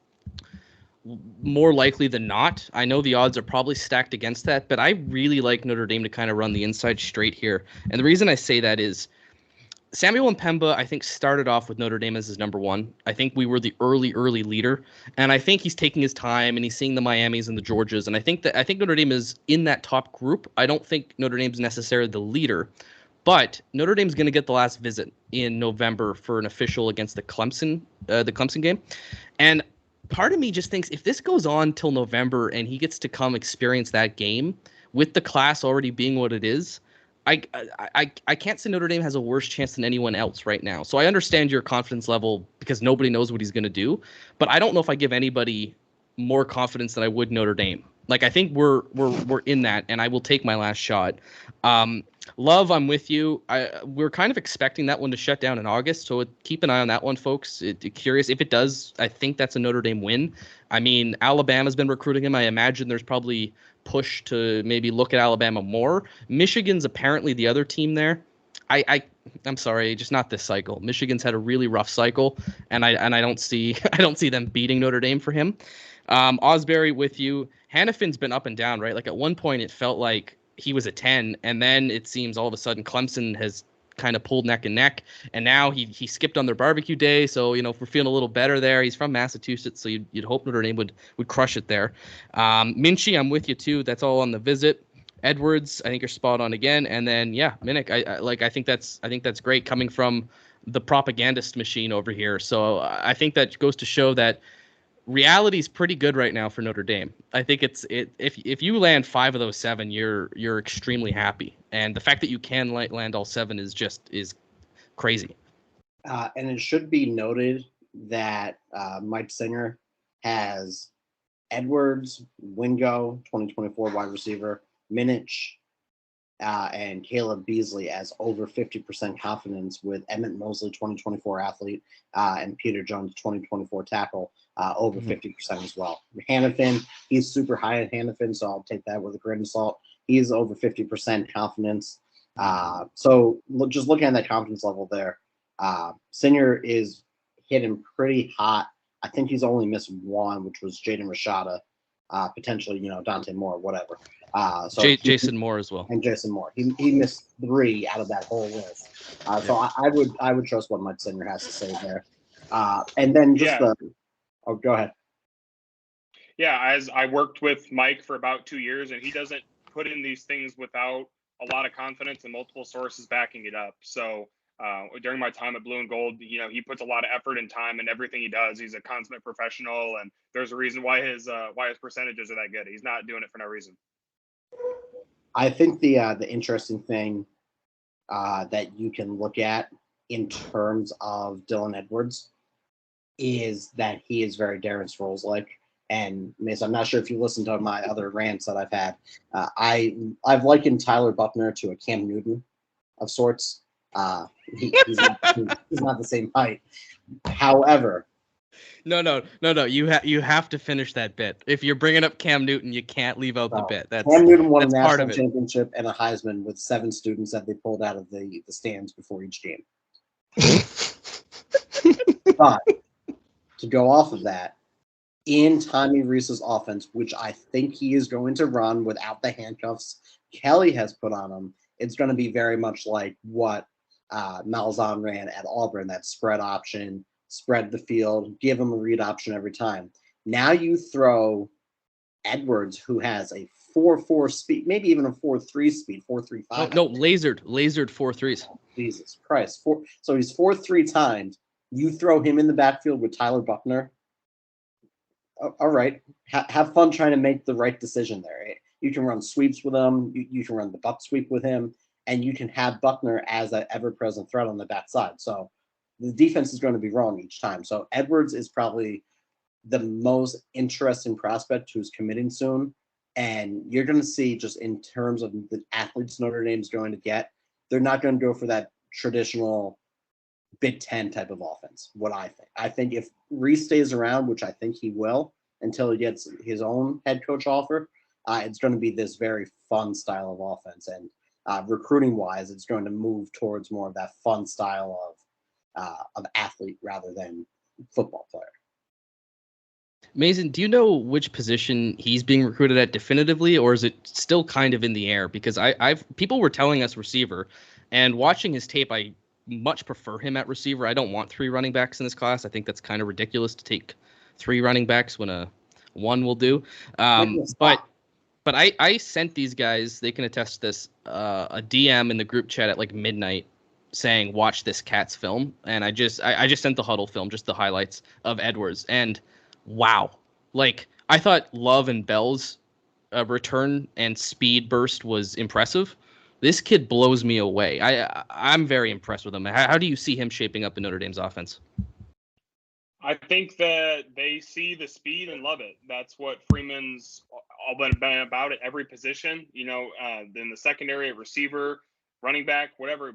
more likely than not. I know the odds are probably stacked against that, but I really like Notre Dame to kind of run the inside straight here. And the reason I say that is Samuel Mpemba, I think, started off with Notre Dame as his number 1. I think we were the early leader, and I think he's taking his time and he's seeing the Miamis and the Georgias, and I think Notre Dame is in that top group. I don't think Notre Dame's necessarily the leader, but Notre Dame's going to get the last visit in November for an official against the Clemson game, and part of me just thinks if this goes on till November and he gets to come experience that game with the class already being what it is, I can't say Notre Dame has a worse chance than anyone else right now. So I understand your confidence level because nobody knows what he's going to do, but I don't know if I give anybody more confidence than I would Notre Dame. Like, I think we're in that, and I will take my last shot. Love, I'm with you. We're kind of expecting that one to shut down in August, so keep an eye on that one, folks. Curious if it does. I think that's a Notre Dame win. Alabama's been recruiting him. I imagine there's probably push to maybe look at Alabama more. Michigan's apparently the other team there. I'm sorry, just not this cycle. Michigan's had a really rough cycle, and I don't see them beating Notre Dame for him. Osbury with you. Hannafin's been up and down, right? Like at one point it felt like he was a 10, and then it seems all of a sudden Clemson has kind of pulled neck and neck, and now he skipped on their barbecue day, so if we're feeling a little better there. He's from Massachusetts, so you'd hope Notre Dame would crush it there. Minchie, I'm with you too. That's all on the visit. Edwards, I think you're spot on again, and then Minnick, I think that's great coming from the propagandist machine over here. So I think that goes to show that reality is pretty good right now for Notre Dame. I think if you land 5 of those 7, you're extremely happy, and the fact that you can land all 7 is crazy. And it should be noted that Mike Singer has Edwards, Wingo, 2024 wide receiver, Minich, and Caleb Beasley as over 50% confidence, with Emmett Mosley, 2024 athlete, and Peter Jones, 2024 tackle, over 50% as well. Hannafin, he's super high at Hannafin, so I'll take that with a grain of salt. He's over 50% confidence. So just looking at that confidence level there, Singer is hitting pretty hot. I think he's only missed 1, which was Jaden Rashada, potentially, Dante Moore, whatever. So Jason Moore as well. And Jason Moore. He missed 3 out of that whole list. So I would trust what Mike Singer has to say there. And then just go ahead. Yeah, as I worked with Mike for about 2 years, and he doesn't put in these things without a lot of confidence and multiple sources backing it up. So during my time at Blue and Gold, he puts a lot of effort and time in everything he does. He's a consummate professional, and there's a reason why his percentages are that good. He's not doing it for no reason. I think the interesting thing that you can look at in terms of Dylan Edwards is that he is very Darren Sproles-like. And Mason, I'm not sure if you listened to my other rants that I've had. I've likened Tyler Buckner to a Cam Newton of sorts. He's not the same height. However, No. You have to finish that bit. If you're bringing up Cam Newton, you can't leave out the bit. Cam Newton won a national championship and a Heisman with 7 students that they pulled out of the stands before each game. But to go off of that, in Tommy Reese's offense, which I think he is going to run without the handcuffs Kelly has put on him, it's going to be very much like what Malzahn ran at Auburn, that spread option, spread the field, give him a read option every time. Now you throw Edwards, who has a 4.4 speed, maybe even a 4.3 speed, 4.35. No, lasered 4.3s. Jesus Christ. So he's 4.3 times. You throw him in the backfield with Tyler Buckner. All right. Have fun trying to make the right decision there. You can run sweeps with him. You can run the buck sweep with him. And you can have Buckner as an ever-present threat on the backside. So the defense is going to be wrong each time. So Edwards is probably the most interesting prospect who's committing soon. And you're going to see, just in terms of the athletes Notre Dame is going to get, they're not going to go for that traditional Big Ten type of offense, what I think. I think if Reese stays around, which I think he will until he gets his own head coach offer, it's going to be this very fun style of offense. And recruiting-wise, it's going to move towards more of that fun style of athlete rather than football player. Mason, do you know which position he's being recruited at definitively, or is it still kind of in the air? Because people were telling us receiver, and watching his tape, I much prefer him at receiver. I don't want 3 running backs in this class. I think that's kind of ridiculous to take 3 running backs when one will do. But I sent these guys, they can attest to this, a DM in the group chat at like midnight saying, watch this Cats film. And I just sent the huddle film, just the highlights of Edwards. And wow, like I thought Love and Bell's return and speed burst was impressive. This kid blows me away. I'm very impressed with him. How do you see him shaping up in Notre Dame's offense? I think that they see the speed and love it. That's what Freeman's all been about at every position. In the secondary, receiver, running back, whatever.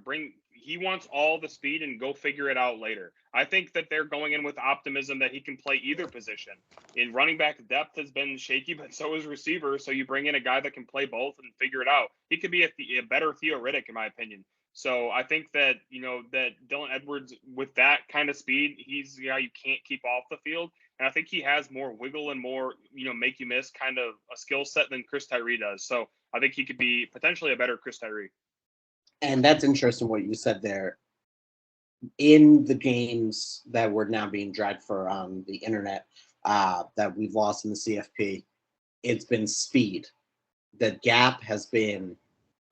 He wants all the speed and go figure it out later. I think that they're going in with optimism that he can play either position. In running back, depth has been shaky, but so is receiver. So you bring in a guy that can play both and figure it out. He could be a better Theo Riddick, in my opinion. So I think that, that Dylan Edwards, with that kind of speed, he's the guy you can't keep off the field. And I think he has more wiggle and more, make you miss kind of a skill set than Chris Tyree does. So I think he could be potentially a better Chris Tyree. And that's interesting what you said there. In the games that were now being dragged for on the internet that we've lost in the CFP, it's been speed. The gap has been,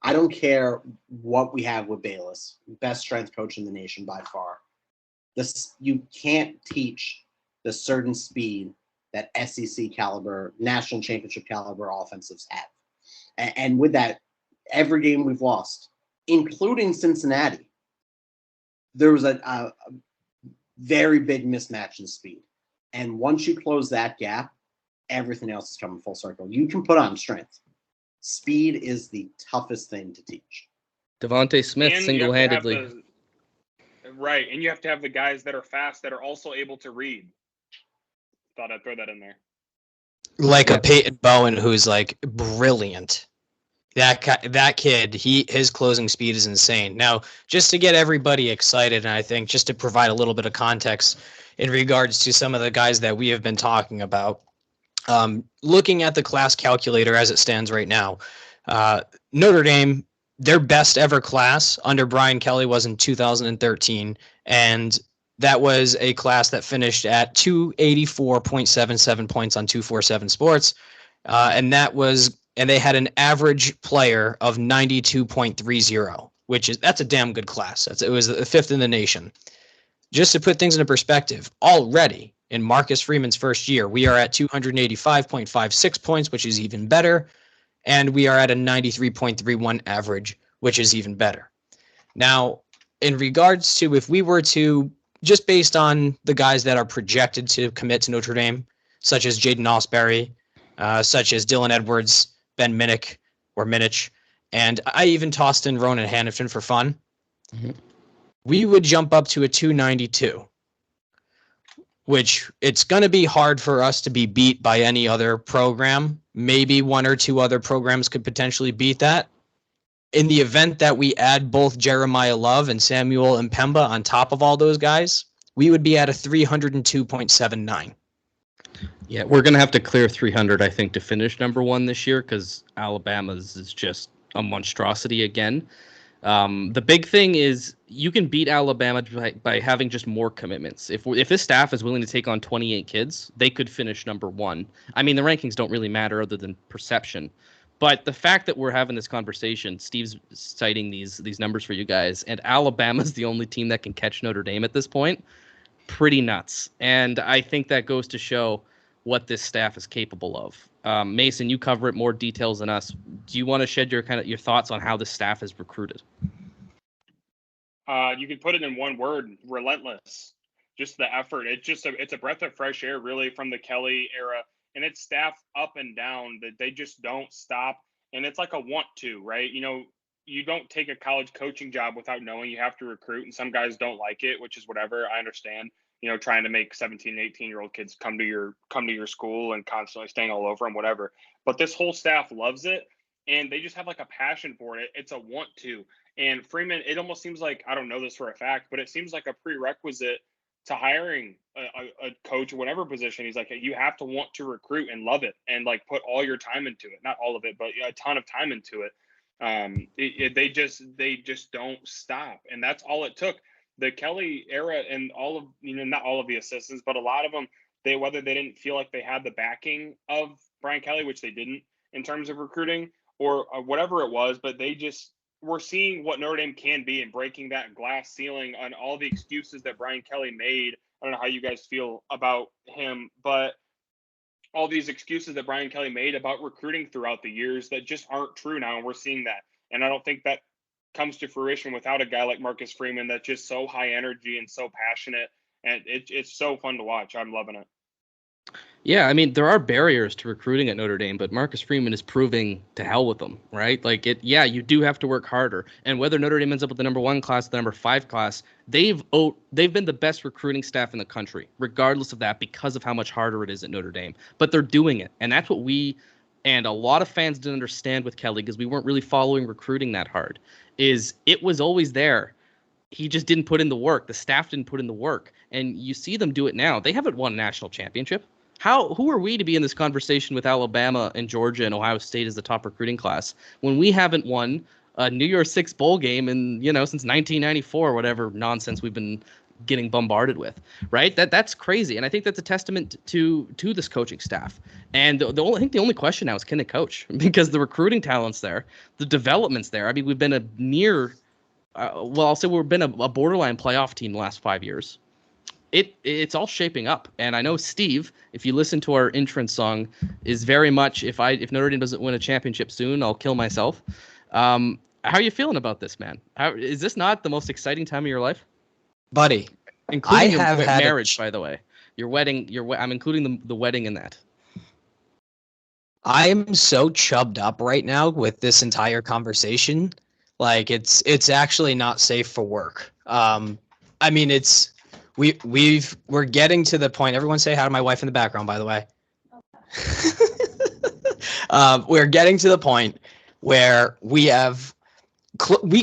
I don't care what we have with Bayless, best strength coach in the nation by far. you can't teach the certain speed that SEC caliber, national championship caliber offensives have. And with that, every game we've lost, including Cincinnati, there was a very big mismatch in speed. And once you close that gap, everything else is coming full circle. You can put on strength. Speed is the toughest thing to teach. Devontae Smith And single-handedly. Right, and you have to have the guys that are fast that are also able to read. Thought I'd throw that in there. Like a Peyton Bowen who's like brilliant. That kid, his closing speed is insane. Now, just to get everybody excited, and I think just to provide a little bit of context in regards to some of the guys that we have been talking about, looking at the class calculator as it stands right now, Notre Dame, their best ever class under Brian Kelly was in 2013, and that was a class that finished at 284.77 points on 247 Sports, and they had an average player of 92.30, that's a damn good class. It was the fifth in the nation. Just to put things into perspective, already in Marcus Freeman's first year, we are at 285.56 points, which is even better, and we are at a 93.31 average, which is even better. Now, in regards to if we were to, just based on the guys that are projected to commit to Notre Dame, such as Jaden Osbury, such as Dylan Edwards, Ben Minnick, and I even tossed in Ronan Hannafin for fun. Mm-hmm. We would jump up to a 292, which it's going to be hard for us to be beat by any other program. Maybe one or two other programs could potentially beat that. In the event that we add both Jeremiah Love and Samuel Mpemba on top of all those guys, we would be at a 302.79. Yeah, we're going to have to clear 300, I think, to finish number one this year because Alabama's is just a monstrosity again. The big thing is you can beat Alabama by having just more commitments. If this staff is willing to take on 28 kids, they could finish number one. I mean, the rankings don't really matter other than perception. But the fact that we're having this conversation, Steve's citing these numbers for you guys, and Alabama's the only team that can catch Notre Dame at this point, pretty nuts. And I think that goes to show what this staff is capable of. Mason, you cover it more details than us. Do you want to shed your thoughts on how the staff is recruited? You could put it in one word: relentless. Just the effort. It's a breath of fresh air, really, from the Kelly era, and it's staff up and down that they just don't stop. And it's like a want to, right? You know, you don't take a college coaching job without knowing you have to recruit, and some guys don't like it, which is whatever. I understand. You know, trying to make 17 and 18-year-old kids come to your school and constantly staying all over them, whatever. But this whole staff loves it, and they just have like a passion for it. It's a want to. And Freeman, it almost seems like, I don't know this for a fact, but it seems like a prerequisite to hiring a coach or whatever position. He's like, hey, you have to want to recruit and love it and like put all your time into it. Not all of it, but a ton of time into it. They just don't stop. And that's all it took. The Kelly era and all of, not all of the assistants, but a lot of them, whether they didn't feel like they had the backing of Brian Kelly, which they didn't in terms of recruiting or whatever it was, but we're seeing what Notre Dame can be and breaking that glass ceiling on all the excuses that Brian Kelly made. I don't know how you guys feel about him, but all these excuses that Brian Kelly made about recruiting throughout the years that just aren't true now. And we're seeing that. And I don't think that comes to fruition without a guy like Marcus Freeman that's just so high energy and so passionate, and it's so fun to watch. I'm loving it. Yeah, I mean, there are barriers to recruiting at Notre Dame, but Marcus Freeman is proving to hell with them, right? Like, you do have to work harder. And whether Notre Dame ends up with the number 1 class, the number 5 class, they've been the best recruiting staff in the country, regardless of that, because of how much harder it is at Notre Dame. But they're doing it, and that's what we and a lot of fans didn't understand with Kelly because we weren't really following recruiting that hard. It was always there. He just didn't put in the work. The staff didn't put in the work. And you see them do it now. They haven't won a national championship. Who are we to be in this conversation with Alabama and Georgia and Ohio State as the top recruiting class when we haven't won a New Year's Six bowl game since 1994, whatever nonsense we've been getting bombarded with, right? That's crazy. And I think that's a testament to this coaching staff. And I think the only question now is, can they coach? Because the recruiting talent's there, the development's there. I mean, we've been we've been a borderline playoff team the last 5 years. it's all shaping up. And I know Steve, if you listen to our entrance song, is very much if Notre Dame doesn't win a championship soon, I'll kill myself. How are you feeling about this, man? Is this not the most exciting time of your life? Buddy, Including I have your had marriage, by the way. Your wedding, I'm including the wedding in that. I am so chubbed up right now with this entire conversation. Like it's actually not safe for work. I mean we're getting to the point. Everyone say hi to my wife in the background, by the way. We're getting to the point where we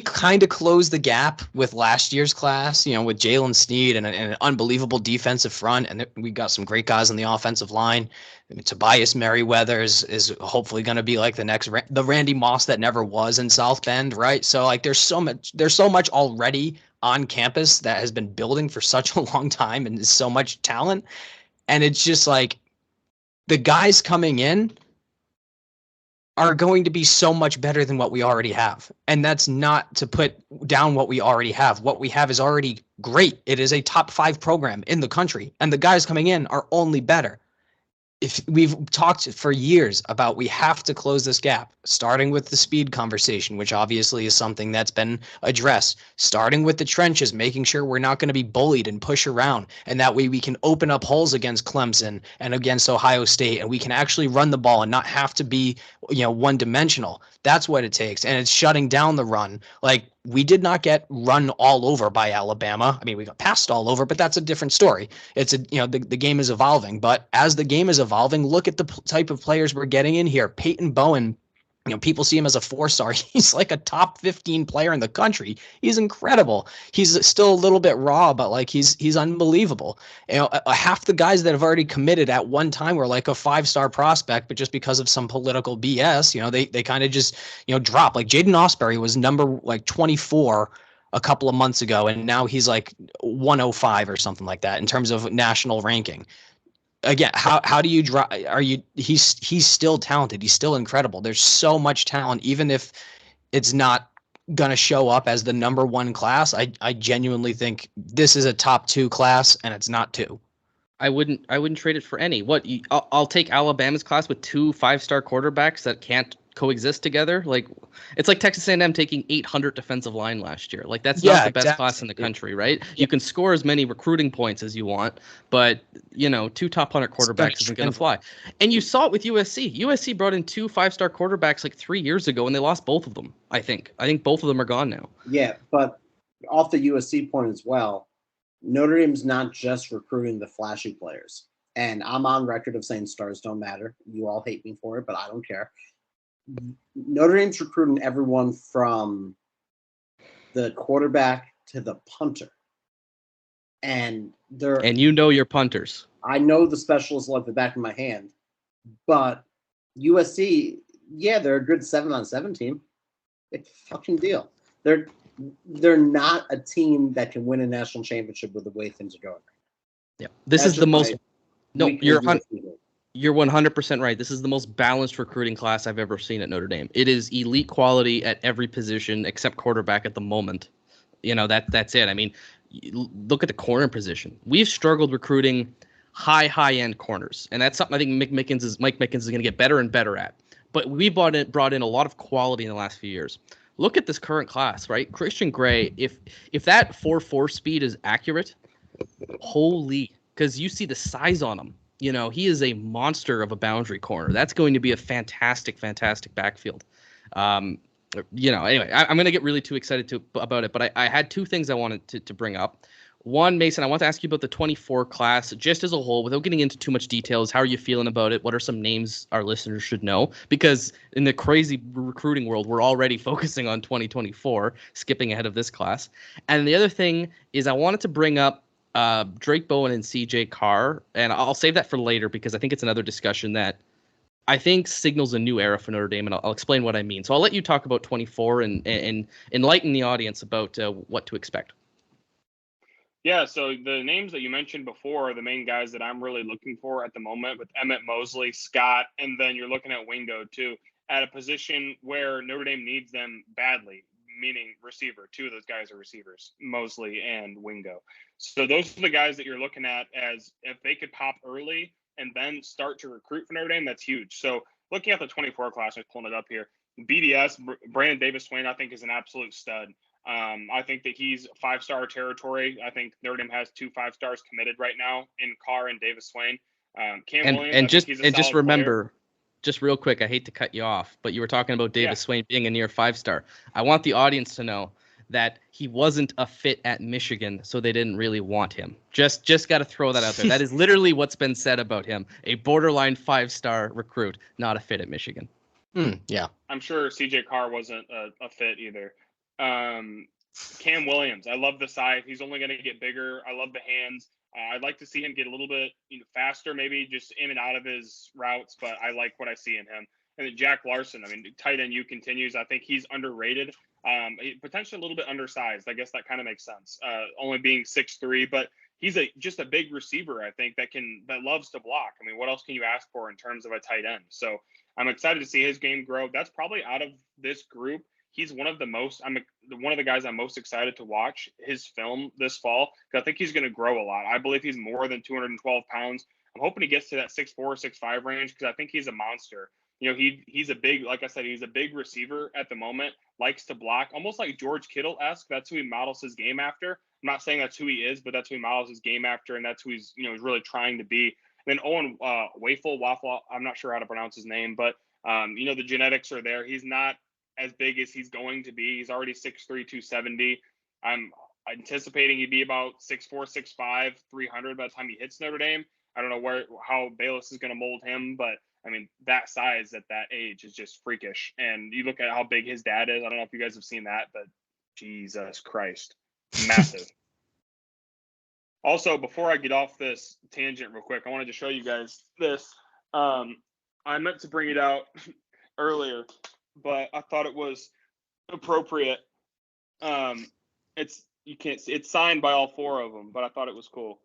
kind of closed the gap with last year's class, with Jalen Sneed and an unbelievable defensive front. And we got some great guys on the offensive line. I mean, Tobias Merriweather is hopefully going to be like the Randy Moss that never was in South Bend, right? So like there's so much already on campus that has been building for such a long time, and there's so much talent. And it's just like the guys coming in are going to be so much better than what we already have. And that's not to put down what we already have. What we have is already great. It is a top 5 program in the country, and the guys coming in are only better. If we've talked for years about we have to close this gap, starting with the speed conversation, which obviously is something that's been addressed, starting with the trenches, making sure we're not going to be bullied and push around. And that way we can open up holes against Clemson and against Ohio State, and we can actually run the ball and not have to be, one dimensional. That's what it takes. And it's shutting down the run. Like, we did not get run all over by Alabama. I mean, we got passed all over, but that's a different story. It's the game is evolving, but as the game is evolving, look at the type of players we're getting in here. Peyton Bowen, people see him as a 4-star. He's like a top 15 player in the country. He's incredible. He's still a little bit raw, but like he's unbelievable. Half the guys that have already committed at one time were like a 5-star prospect, but just because of some political BS, they kind of just drop. Like Jaden Osbury was number like 24 a couple of months ago, and now he's like 105 or something like that in terms of national ranking. Again, how do you draw? He's still talented. He's still incredible. There's so much talent, even if it's not gonna show up as the number 1 class. I genuinely think this is a top 2 class, and it's not 2. I wouldn't trade it for any. I'll take Alabama's class with 2 5-star quarterbacks that can't coexist together. Like, it's like Texas A&M taking 800 defensive line last year. Like, that's not the best class in the country, right? Yeah. You can score as many recruiting points as you want, but 2 top 100 quarterbacks isn't going to fly. And you saw it with USC. USC brought in 2 5-star quarterbacks like 3 years ago, and they lost both of them. I think both of them are gone now. Yeah, but off the USC point as well, Notre Dame's not just recruiting the flashy players. And I'm on record of saying stars don't matter. You all hate me for it, but I don't care. Notre Dame's recruiting everyone from the quarterback to the punter. And your punters. I know the specialists like the back of my hand, but USC, they're a good 7-on-7 team. It's a fucking deal. They're not a team that can win a national championship with the way things are going. Yeah, this is the most. No, you're 100% right. This is the most balanced recruiting class I've ever seen at Notre Dame. It is elite quality at every position except quarterback at the moment. That's it. I mean, look at the corner position. We've struggled recruiting high end corners, and that's something I think Mike Mickens is going to get better and better at. But we brought in a lot of quality in the last few years. Look at this current class, right? Christian Gray, if that 4.4 speed is accurate, holy, because you see the size on him. He is a monster of a boundary corner. That's going to be a fantastic backfield. Anyway, I'm going to get really too excited about it, but I had 2 things I wanted to bring up. One, Mason, I want to ask you about the 24 class just as a whole, without getting into too much details. How are you feeling about it? What are some names our listeners should know? Because in the crazy recruiting world, we're already focusing on 2024, skipping ahead of this class. And the other thing is I wanted to bring up Drake Bowen and CJ Carr, and I'll save that for later because I think it's another discussion that I think signals a new era for Notre Dame, and I'll explain what I mean. So I'll let you talk about 24 and enlighten the audience about what to expect. Yeah, so the names that you mentioned before are the main guys that I'm really looking for at the moment, with Emmett Mosley, Scott, and then you're looking at Wingo too, at a position where Notre Dame needs them badly. meaning receiver. Two of those guys are receivers, Mosley and Wingo. So those are the guys that you're looking at as if they could pop early and then start to recruit for Notre Dame, that's huge. So looking at the 24 class, I'm pulling it up here. BDS, Brandon Davis-Swain, I think is an absolute stud. I think that he's 5-star territory. I think Notre Dame has 2 5-stars committed right now in Carr and Davis-Swain. Cam Williams, and just he's a solid remember, player. just real quick, I hate to cut you off, but you were talking about Davis-Swain being a near 5-star. I want the audience to know that he wasn't a fit at Michigan, so they didn't really want him. Just got to throw that out there. That is literally what's been said about him. A borderline 5-star recruit, not a fit at Michigan. Yeah. I'm sure CJ Carr wasn't a fit either. Cam Williams, I love the size. He's only going to get bigger. I love the hands. I'd like to see him get a little bit faster, maybe just in and out of his routes, but I like what I see in him. And then Jack Larson, I mean, tight end U continues. I think he's underrated. Potentially a little bit undersized. I guess that kind of makes sense. Only being 6'3", but he's just a big receiver, I think, that loves to block. I mean, what else can you ask for in terms of a tight end? So I'm excited to see his game grow. That's probably out of this group. He's one of the guys I'm most excited to watch his film this fall, because I think he's going to grow a lot. I believe he's more than 212 pounds. I'm hoping he gets to that 6'4", 6'5" range, because I think he's a monster. He's a big, like I said, he's a big receiver at the moment, likes to block, almost like George Kittle-esque. That's who he models his game after. I'm not saying that's who he is, but that's who he models his game after, and that's who he's really trying to be. And then Owen Waffle, I'm not sure how to pronounce his name, but the genetics are there. He's not as big as he's going to be. He's already 6'3", 270. I'm anticipating he'd be about 6'4", 6'5", 300 by the time he hits Notre Dame. I don't know how Bayless is going to mold him, but I mean, that size at that age is just freakish. And you look at how big his dad is. I don't know if you guys have seen that, but Jesus Christ, massive. Also, before I get off this tangent real quick, I wanted to show you guys this. I meant to bring it out earlier, but I thought it was appropriate. It's signed by all 4 of them, but I thought it was cool.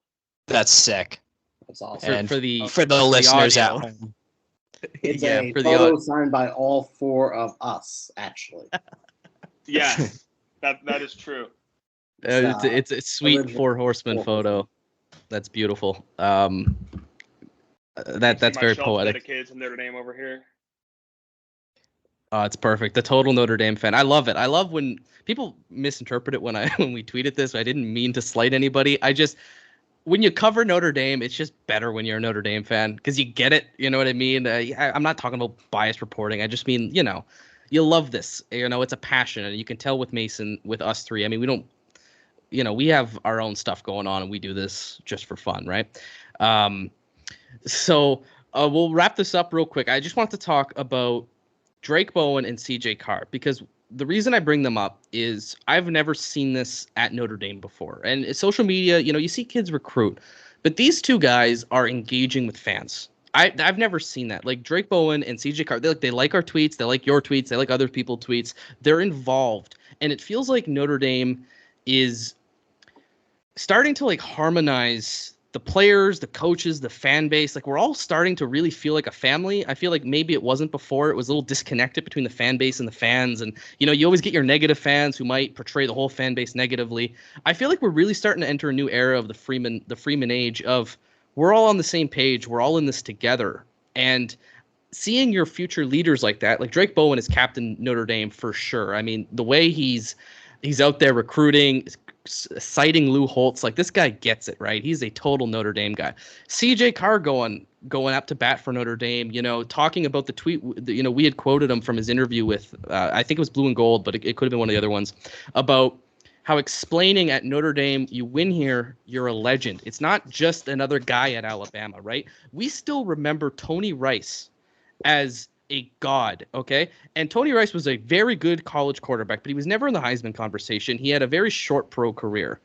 That's sick. That's awesome. And for the listeners audio. at home. It's Yeah, a for the photo signed by all 4 of us, actually. Yes, that is true. It's a sweet original 4 Horsemen photo. That's beautiful. That's very poetic. Dedicated to Notre Dame over here. Oh, it's perfect. The total Notre Dame fan. I love it. I love when people misinterpret it when we tweeted this. I didn't mean to slight anybody. When you cover Notre Dame, it's just better when you're a Notre Dame fan, because you get it. You know what I mean? I'm not talking about biased reporting. I just mean, you love this. It's a passion, and you can tell with Mason, with us 3. I mean, we don't, we have our own stuff going on, and we do this just for fun, right? So we'll wrap this up real quick. I just want to talk about Drake Bowen and CJ Carr, because the reason I bring them up is I've never seen this at Notre Dame before. And social media, you see kids recruit, but these 2 guys are engaging with fans. I've never seen that. Like Drake Bowen and CJ Carr, they like our tweets, they like your tweets, they like other people's tweets. They're involved, and it feels like Notre Dame is starting to harmonize the players, the coaches, the fan base. We're all starting to really feel like a family. I feel like maybe it wasn't before. It was a little disconnected between the fan base and the fans. And, you always get your negative fans who might portray the whole fan base negatively. I feel like we're really starting to enter a new era of the Freeman age of we're all on the same page. We're all in this together. And seeing your future leaders like that, like Drake Bowen is captain Notre Dame for sure. I mean, the way he's out there recruiting, citing Lou Holtz, this guy gets it, right? He's a total Notre Dame guy. CJ Carr going up to bat for Notre Dame, talking about the tweet, we had quoted him from his interview with, I think it was Blue and Gold, but it could have been one of the other ones, about how explaining at Notre Dame, you win here, you're a legend. It's not just another guy at Alabama, right? We still remember Tony Rice as a god, okay? And Tony Rice was a very good college quarterback, but he was never in the Heisman conversation. He had a very short pro career.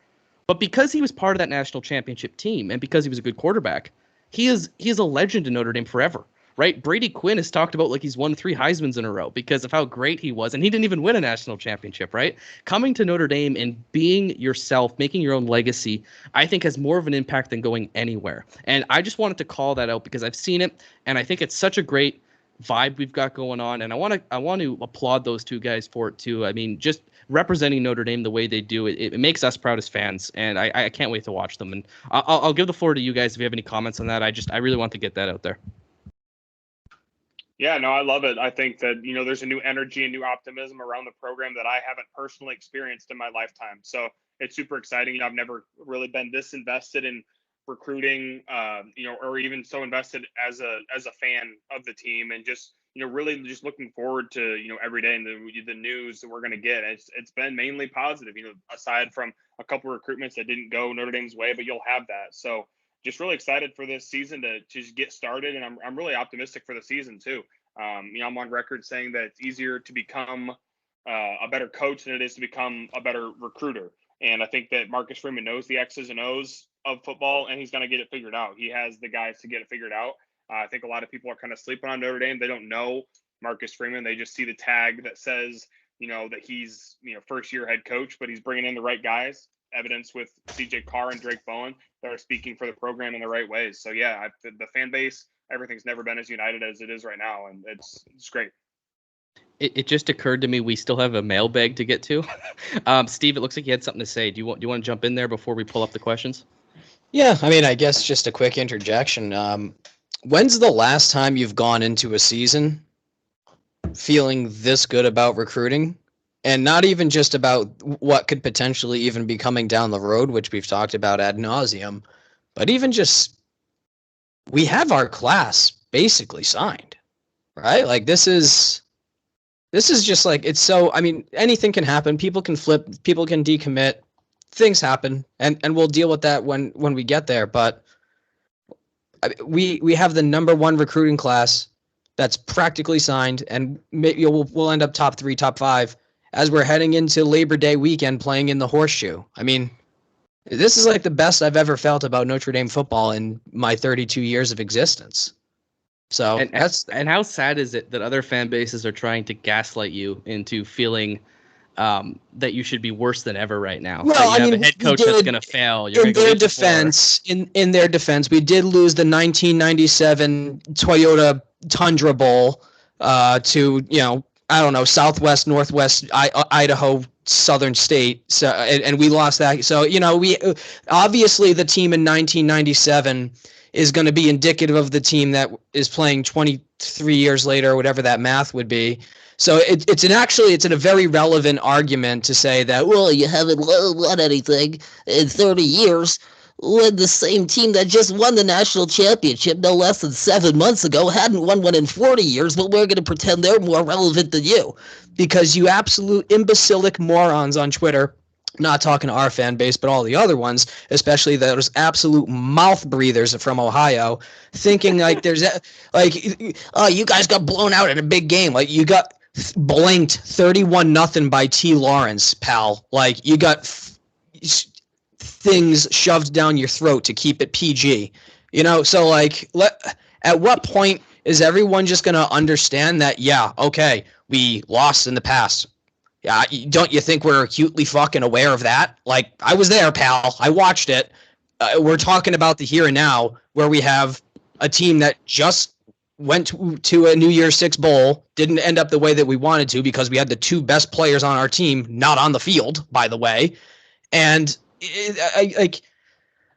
But because he was part of that national championship team, and because he was a good quarterback, he is a legend in Notre Dame forever, right? Brady Quinn has talked about he's won 3 Heismans in a row because of how great he was, and he didn't even win a national championship, right? Coming to Notre Dame and being yourself, making your own legacy, I think has more of an impact than going anywhere. And I just wanted to call that out because I've seen it, and I think it's such a great vibe we've got going on, and I want to applaud those two guys for it too. I mean, just representing Notre Dame the way they do, it makes us proud as fans, and I can't wait to watch them. And I'll give the floor to you guys if you have any comments on that. I really want to get that out there. Yeah, no, I love it. I think that, there's a new energy and new optimism around the program that I haven't personally experienced in my lifetime. So it's super exciting. I've never really been this invested in recruiting, or even so invested as a fan of the team, and just, really just looking forward to, every day and the news that we're going to get. It's been mainly positive, aside from a couple of recruitments that didn't go Notre Dame's way, but you'll have that. So just really excited for this season to just get started. And I'm really optimistic for the season too. I'm on record saying that it's easier to become a better coach than it is to become a better recruiter. And I think that Marcus Freeman knows the X's and O's of football, and he's going to get it figured out. He has the guys to get it figured out. I think a lot of people are kind of sleeping on Notre Dame. They don't know Marcus Freeman. They just see the tag that says, that he's, first-year head coach, but he's bringing in the right guys. Evidence with CJ Carr and Drake Bowen that are speaking for the program in the right ways. So yeah, the fan base, everything's never been as united as it is right now, and it's great. It just occurred to me we still have a mailbag to get to. Steve, it looks like you had something to say. Do you want to jump in there before we pull up the questions? Yeah, I mean, I guess just a quick interjection. When's the last time you've gone into a season feeling this good about recruiting? And not even just about what could potentially even be coming down the road, which we've talked about ad nauseum, but even just we have our class basically signed, right? Like this is just like, it's so, I mean, anything can happen. People can flip, people can decommit, things happen, and we'll deal with that when we get there. But we have the number one recruiting class that's practically signed, and maybe we'll end up top 3, top 5 as we're heading into Labor Day weekend playing in the Horseshoe. I mean, this is like the best I've ever felt about Notre Dame football in my 32 years of existence. So and how sad is it that other fan bases are trying to gaslight you into feeling that you should be worse than ever right now? Well, you have a head coach that's going to fail. In their defense, we did lose the 1997 Toyota Tundra Bowl to, I don't know, Southwest, Northwest, Idaho, Southern State. So, and we lost that. So, we obviously the team in 1997 is going to be indicative of the team that is playing 23 years later, or whatever that math would be. So it's a very relevant argument to say that, well, you haven't won anything in 30 years. When the same team that just won the national championship no less than 7 months ago hadn't won one in 40 years, but we're going to pretend they're more relevant than you. Because you absolute imbecilic morons on Twitter, not talking to our fan base, but all the other ones, especially those absolute mouth breathers from Ohio, thinking like there's you guys got blown out in a big game. Like you got blanked 31-0 by T. Lawrence, pal. Like you got things shoved down your throat to keep it PG, so like at what point is everyone just going to understand that, yeah, okay, we lost in the past? Yeah, don't you think we're acutely fucking aware of that? Like, I was there, pal. I watched it. We're talking about the here and now, where we have a team that just went to a New Year's Six bowl, didn't end up the way that we wanted to because we had the 2 best players on our team not on the field, by the way, and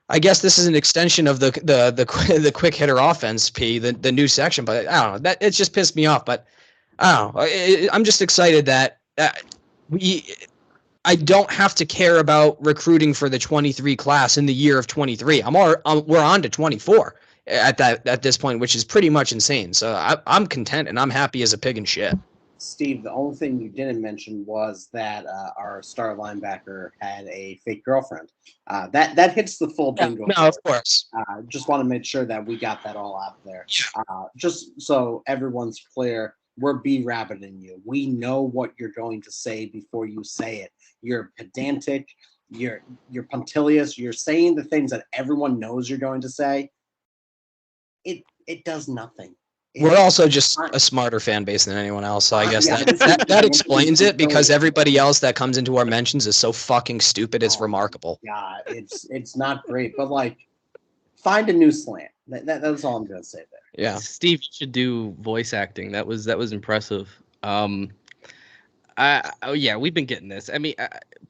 I guess this is an extension of the quick hitter offense, the new section, but I don't know, that it's just pissed me off. But I don't know, I'm just excited that I don't have to care about recruiting for the 23 class in the year of 23. We're on to 24 at this point, which is pretty much insane. So I'm content and I'm happy as a pig in shit. Steve, the only thing you didn't mention was that our star linebacker had a fake girlfriend. That hits the full bingo. No, of course. Just want to make sure that we got that all out there. Just so everyone's clear, we're B-rabbiting you. We know what you're going to say before you say it. You're pedantic. You're punctilious. You're saying the things that everyone knows you're going to say. It does nothing. We're also just a smarter fan base than anyone else, so I guess that explains it, because everybody else that comes into our mentions is so fucking stupid. It's remarkable. Yeah, it's not great, but like, find a new slant. That's all I'm gonna say there. Yeah. Steve, you should do voice acting. That was impressive. Yeah, we've been getting this. I mean,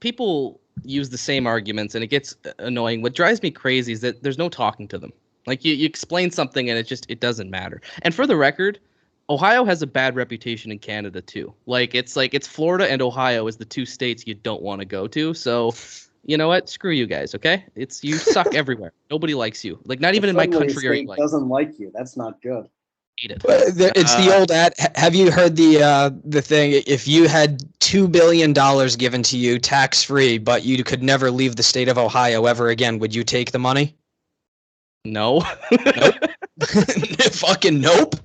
people use the same arguments, and it gets annoying. What drives me crazy is that there's no talking to them. Like you explain something, and it doesn't matter. And for the record, Ohio has a bad reputation in Canada too. It's Florida and Ohio is the two states you don't want to go to. So, you know what? Screw you guys. Okay, you suck everywhere. Nobody likes you. Like not even in my country are you like. Doesn't like you. That's not good. Hate it. It's the old ad. Have you heard the thing? If you had $2 billion given to you tax free, but you could never leave the state of Ohio ever again, would you take the money? No. Nope. Fucking nope.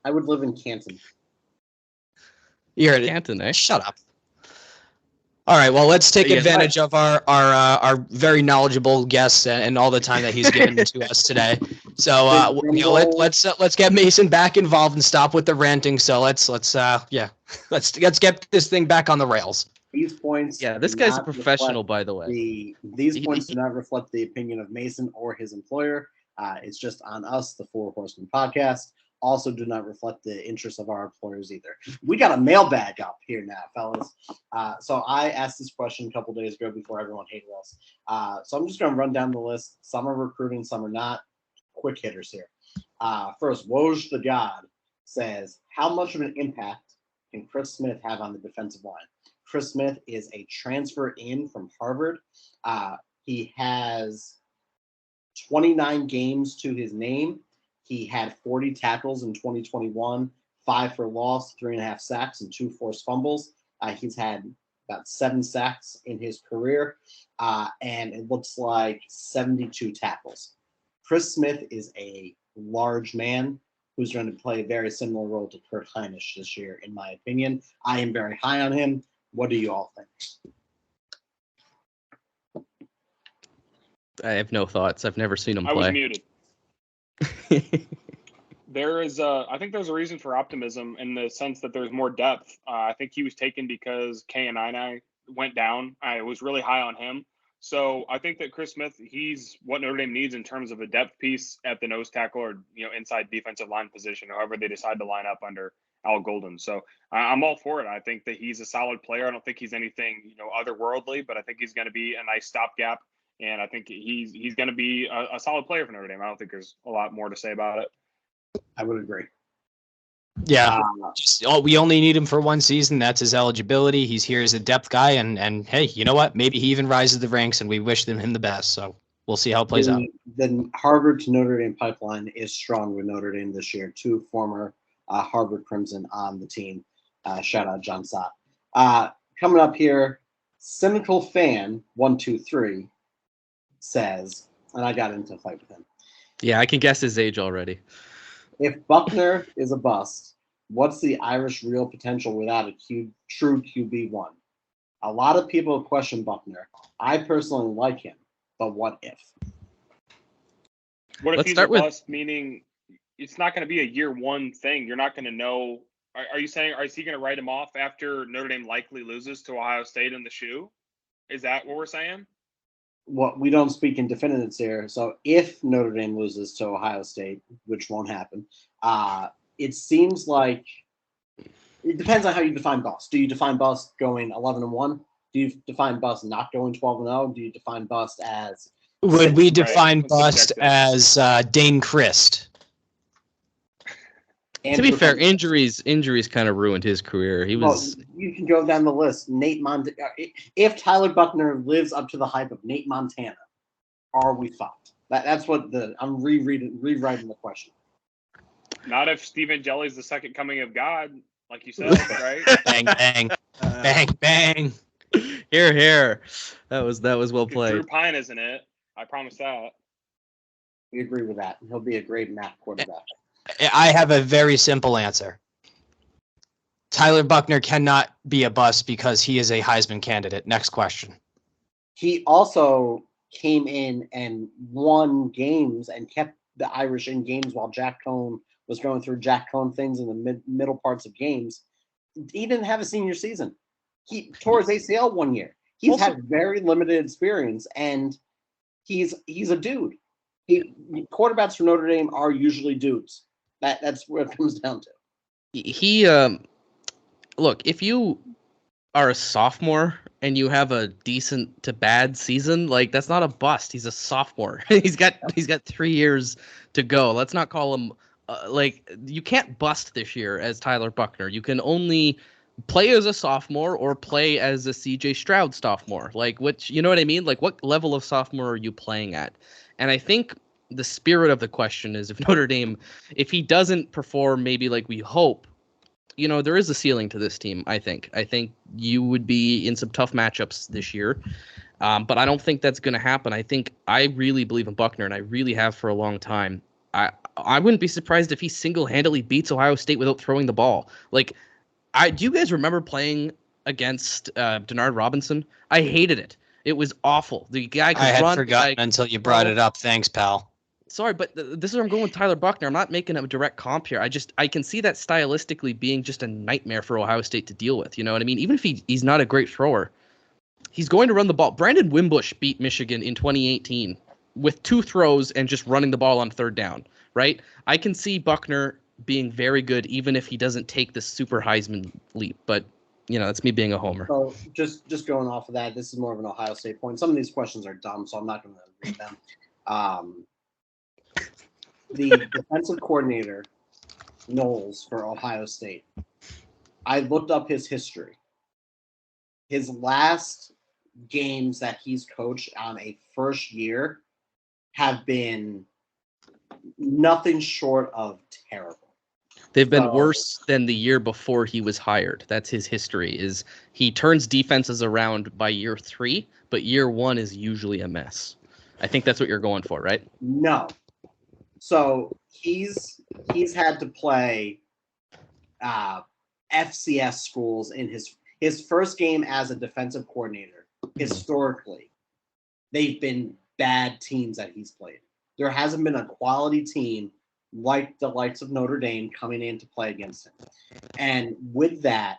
I would live in Canton. You heard it. Canton, eh? Shut up. All right, well, let's take advantage of our very knowledgeable guest and all the time that he's given to us today. So let's get Mason back involved and stop with the ranting. So let's get this thing back on the rails. These points. Yeah, this guy's a professional, by the way. These points do not reflect the opinion of Mason or his employer. It's just on us, the Four Horsemen podcast. Also do not reflect the interests of our employers either. We got a mailbag up here now, fellas. So I asked this question a couple days ago before everyone hated us. So I'm just going to run down the list. Some are recruiting, some are not. Quick hitters here. First, Woj the God says, how much of an impact can Chris Smith have on the defensive line? Chris Smith is a transfer in from Harvard. He has 29 games to his name. He had 40 tackles in 2021, 5 for loss, 3.5 sacks, and 2 forced fumbles. He's had about 7 sacks in his career, and it looks like 72 tackles. Chris Smith is a large man who's going to play a very similar role to Kurt Hinish this year, in my opinion. I am very high on him. What do you all think? I have no thoughts. I've never seen him play. I was muted. I think there's a reason for optimism in the sense that there's more depth. I think he was taken because K&I went down. I was really high on him. So I think that Chris Smith, he's what Notre Dame needs in terms of a depth piece at the nose tackle or, inside defensive line position, however they decide to line up under Al Golden. So I'm all for it. I think that he's a solid player. I don't think he's anything, otherworldly, but I think he's going to be a nice stopgap. And I think he's going to be a solid player for Notre Dame. I don't think there's a lot more to say about it. I would agree. Yeah, we only need him for one season. That's his eligibility. He's here as a depth guy, and hey, you know what? Maybe he even rises the ranks, and we wish him the best. So we'll see how it plays out. The Harvard to Notre Dame pipeline is strong with Notre Dame this year. 2 former Harvard Crimson on the team. Shout out John Sott. Coming up here, Cynical Fan 123 says, and I got into a fight with him. Yeah, I can guess his age already. If Buckner is a bust, what's the Irish real potential without a true QB1? A lot of people question Buckner. I personally like him, but what if? What if he's a bust, meaning it's not going to be a year one thing? You're not going to know. Are you saying, is he going to write him off after Notre Dame likely loses to Ohio State in the shoe? Is that what we're saying? Well, we don't speak in definitives here. So if Notre Dame loses to Ohio State, which won't happen, it seems like it depends on how you define bust. Do you define bust going 11-1? Do you define bust not going 12-0? Do you define bust as? Would we define bust as Dane Christ? To be fair, injuries kind of ruined his career. He was. Well, you can go down the list. If Tyler Buckner lives up to the hype of Nate Montana, are we fucked? That's what I'm rewriting the question. Not if Stephen Jelly's the second coming of God, like you said, right? Bang bang, bang bang. Here, here. That was well played. Drew Pine isn't it? I promise that. We agree with that. He'll be a great MAC quarterback. I have a very simple answer. Tyler Buckner cannot be a bust because he is a Heisman candidate. Next question. He also came in and won games and kept the Irish in games while Jack Cohn was going through Jack Cohn things in the middle parts of games. He didn't have a senior season. He tore his ACL one year. He's had very limited experience, and he's a dude. Quarterbacks for Notre Dame are usually dudes. That's what it comes down to. He look, if you are a sophomore and you have a decent to bad season, like that's not a bust. He's a sophomore. he's got 3 years to go. Let's not call him like you can't bust this year as Tyler Buchner. You can only play as a sophomore or play as a CJ Stroud sophomore. Like which, you know what I mean? Like what level of sophomore are you playing at? And I think the spirit of the question is if Notre Dame, if he doesn't perform maybe like we hope, there is a ceiling to this team, I think. I think you would be in some tough matchups this year, but I don't think that's going to happen. I really believe in Buchner, and I really have for a long time. I wouldn't be surprised if he single-handedly beats Ohio State without throwing the ball. Like, do you guys remember playing against Denard Robinson? I hated it. It was awful. The guy could I had run. forgotten until you brought it up. Thanks, pal. Sorry, but this is where I'm going with Tyler Buchner. I'm not making a direct comp here. I can see that stylistically being just a nightmare for Ohio State to deal with. You know what I mean? Even if he's not a great thrower, he's going to run the ball. Brandon Wimbush beat Michigan in 2018 with 2 throws and just running the ball on 3rd down, right? I can see Buchner being very good even if he doesn't take the super Heisman leap. But, that's me being a homer. So just going off of that, this is more of an Ohio State point. Some of these questions are dumb, so I'm not going to read them. The defensive coordinator, Knowles, for Ohio State, I looked up his history. His last games that he's coached on a first year have been nothing short of terrible. They've been worse than the year before he was hired. That's his history, is he turns defenses around by year 3, but year 1 is usually a mess. I think that's what you're going for, right? No. So he's had to play FCS schools in his first game as a defensive coordinator. Historically, they've been bad teams that he's played. There hasn't been a quality team like the likes of Notre Dame coming in to play against him. And with that,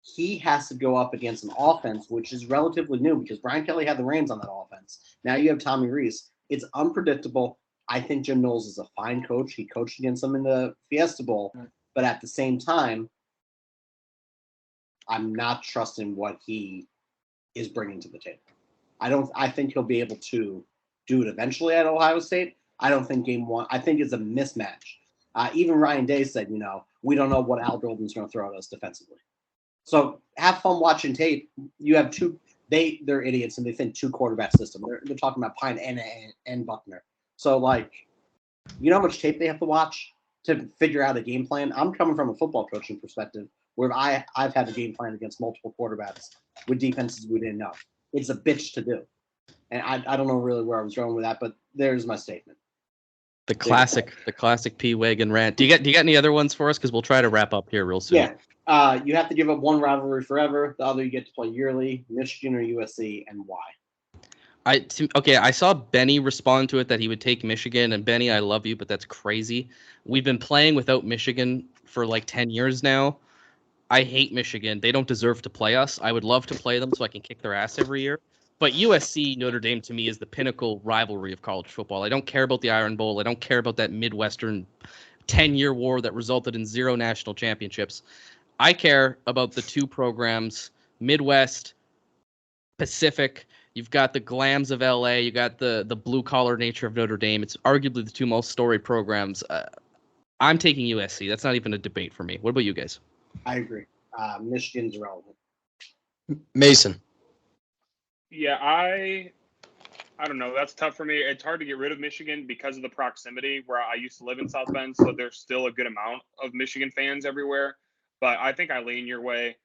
he has to go up against an offense which is relatively new because Brian Kelly had the reins on that offense. Now you have Tommy Rees. It's unpredictable. I think Jim Knowles is a fine coach. He coached against them in the Fiesta Bowl. But at the same time, I'm not trusting what he is bringing to the table. I think he'll be able to do it eventually at Ohio State. I don't think game 1. I think it's a mismatch. Even Ryan Day said, we don't know what Al Golden's going to throw at us defensively. So have fun watching tape. You have 2. They're idiots and they think 2 quarterback system. They're talking about Pine and Buchner. So how much tape they have to watch to figure out a game plan? I'm coming from a football coaching perspective where I've had a game plan against multiple quarterbacks with defenses we didn't know. It's a bitch to do. And I don't know really where I was going with that, but there's my statement. The classic P-Wagon rant. Do you got any other ones for us? Because we'll try to wrap up here real soon. Yeah. You have to give up one rivalry forever. The other you get to play yearly, Michigan or USC, and why? I saw Benny respond to it that he would take Michigan, and Benny, I love you, but that's crazy. We've been playing without Michigan for like 10 years now. I hate Michigan. They don't deserve to play us. I would love to play them so I can kick their ass every year. But USC, Notre Dame, to me, is the pinnacle rivalry of college football. I don't care about the Iron Bowl. I don't care about that Midwestern 10-year war that resulted in 0 national championships. I care about the 2 programs, Midwest, Pacific. You've got the glams of LA. You got the blue-collar nature of Notre Dame. It's arguably the 2 most storied programs. I'm taking USC. That's not even a debate for me. What about you guys? I agree. Michigan's relevant. Mason. Yeah, I don't know. That's tough for me. It's hard to get rid of Michigan because of the proximity where I used to live in South Bend. So there's still a good amount of Michigan fans everywhere. But I think I lean your way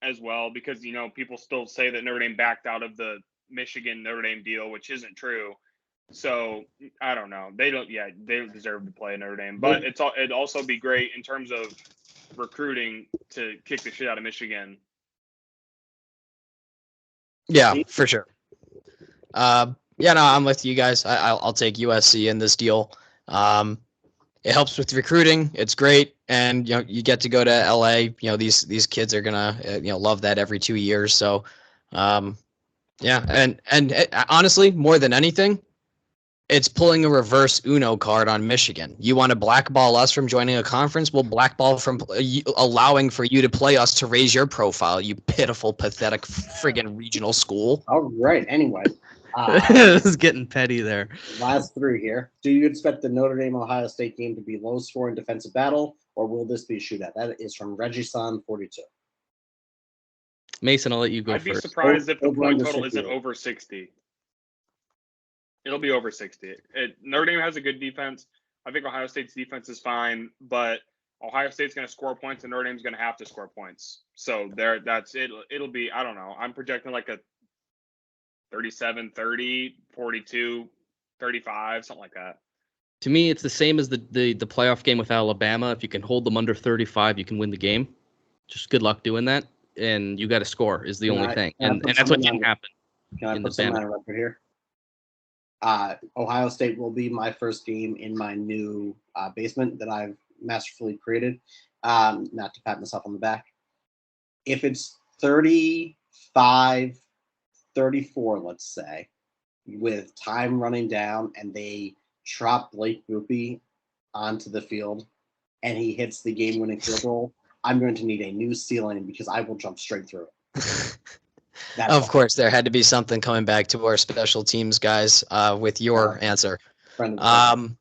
as well because, people still say that Notre Dame backed out of the Michigan Notre Dame deal, which isn't true. So I don't know. They don't deserve to play Notre Dame, but it'd also be great in terms of recruiting to kick the shit out of Michigan. Yeah, for sure. I'm with you guys. I'll take USC in this deal. It helps with recruiting. It's great, and you get to go to LA. These kids are gonna love that every 2 years. So, and honestly, more than anything, It's pulling a reverse Uno card on Michigan. You want to blackball us from joining a conference? We'll blackball from allowing for you to play us to raise your profile, you pitiful, pathetic, friggin' regional school. All right. Anyway, This is getting petty there. last three here. Do you expect the Notre Dame Ohio State game to be low scoring defensive battle, or will this be a shootout? That is from Reggie Son 42. Mason, I'll let you go I'd be first. surprised if the Over point under total 60. isn't over 60. It'll be over 60. Notre Dame has a good defense. I think Ohio State's defense is fine, but Ohio State's going to score points and Notre Dame's going to have to score points. So that's it. It'll be, I don't know. I'm projecting like a 37, 30, 42, 35, something like that. To me, it's the same as the playoff game with Alabama. If you can hold them under 35, you can win the game. Just good luck doing that. And you got to score is the only thing. And that's what didn't happen. Can I put something on record here? Ohio State will be my first game in my new basement that I've masterfully created. Not to pat myself on the back. If it's 35, 34, let's say, with time running down and they drop Blake Grupe onto the field and he hits the game-winning field goal, I'm going to need a new ceiling because I will jump straight through it. Of course, there had to be something coming back to our special teams guys with your answer. The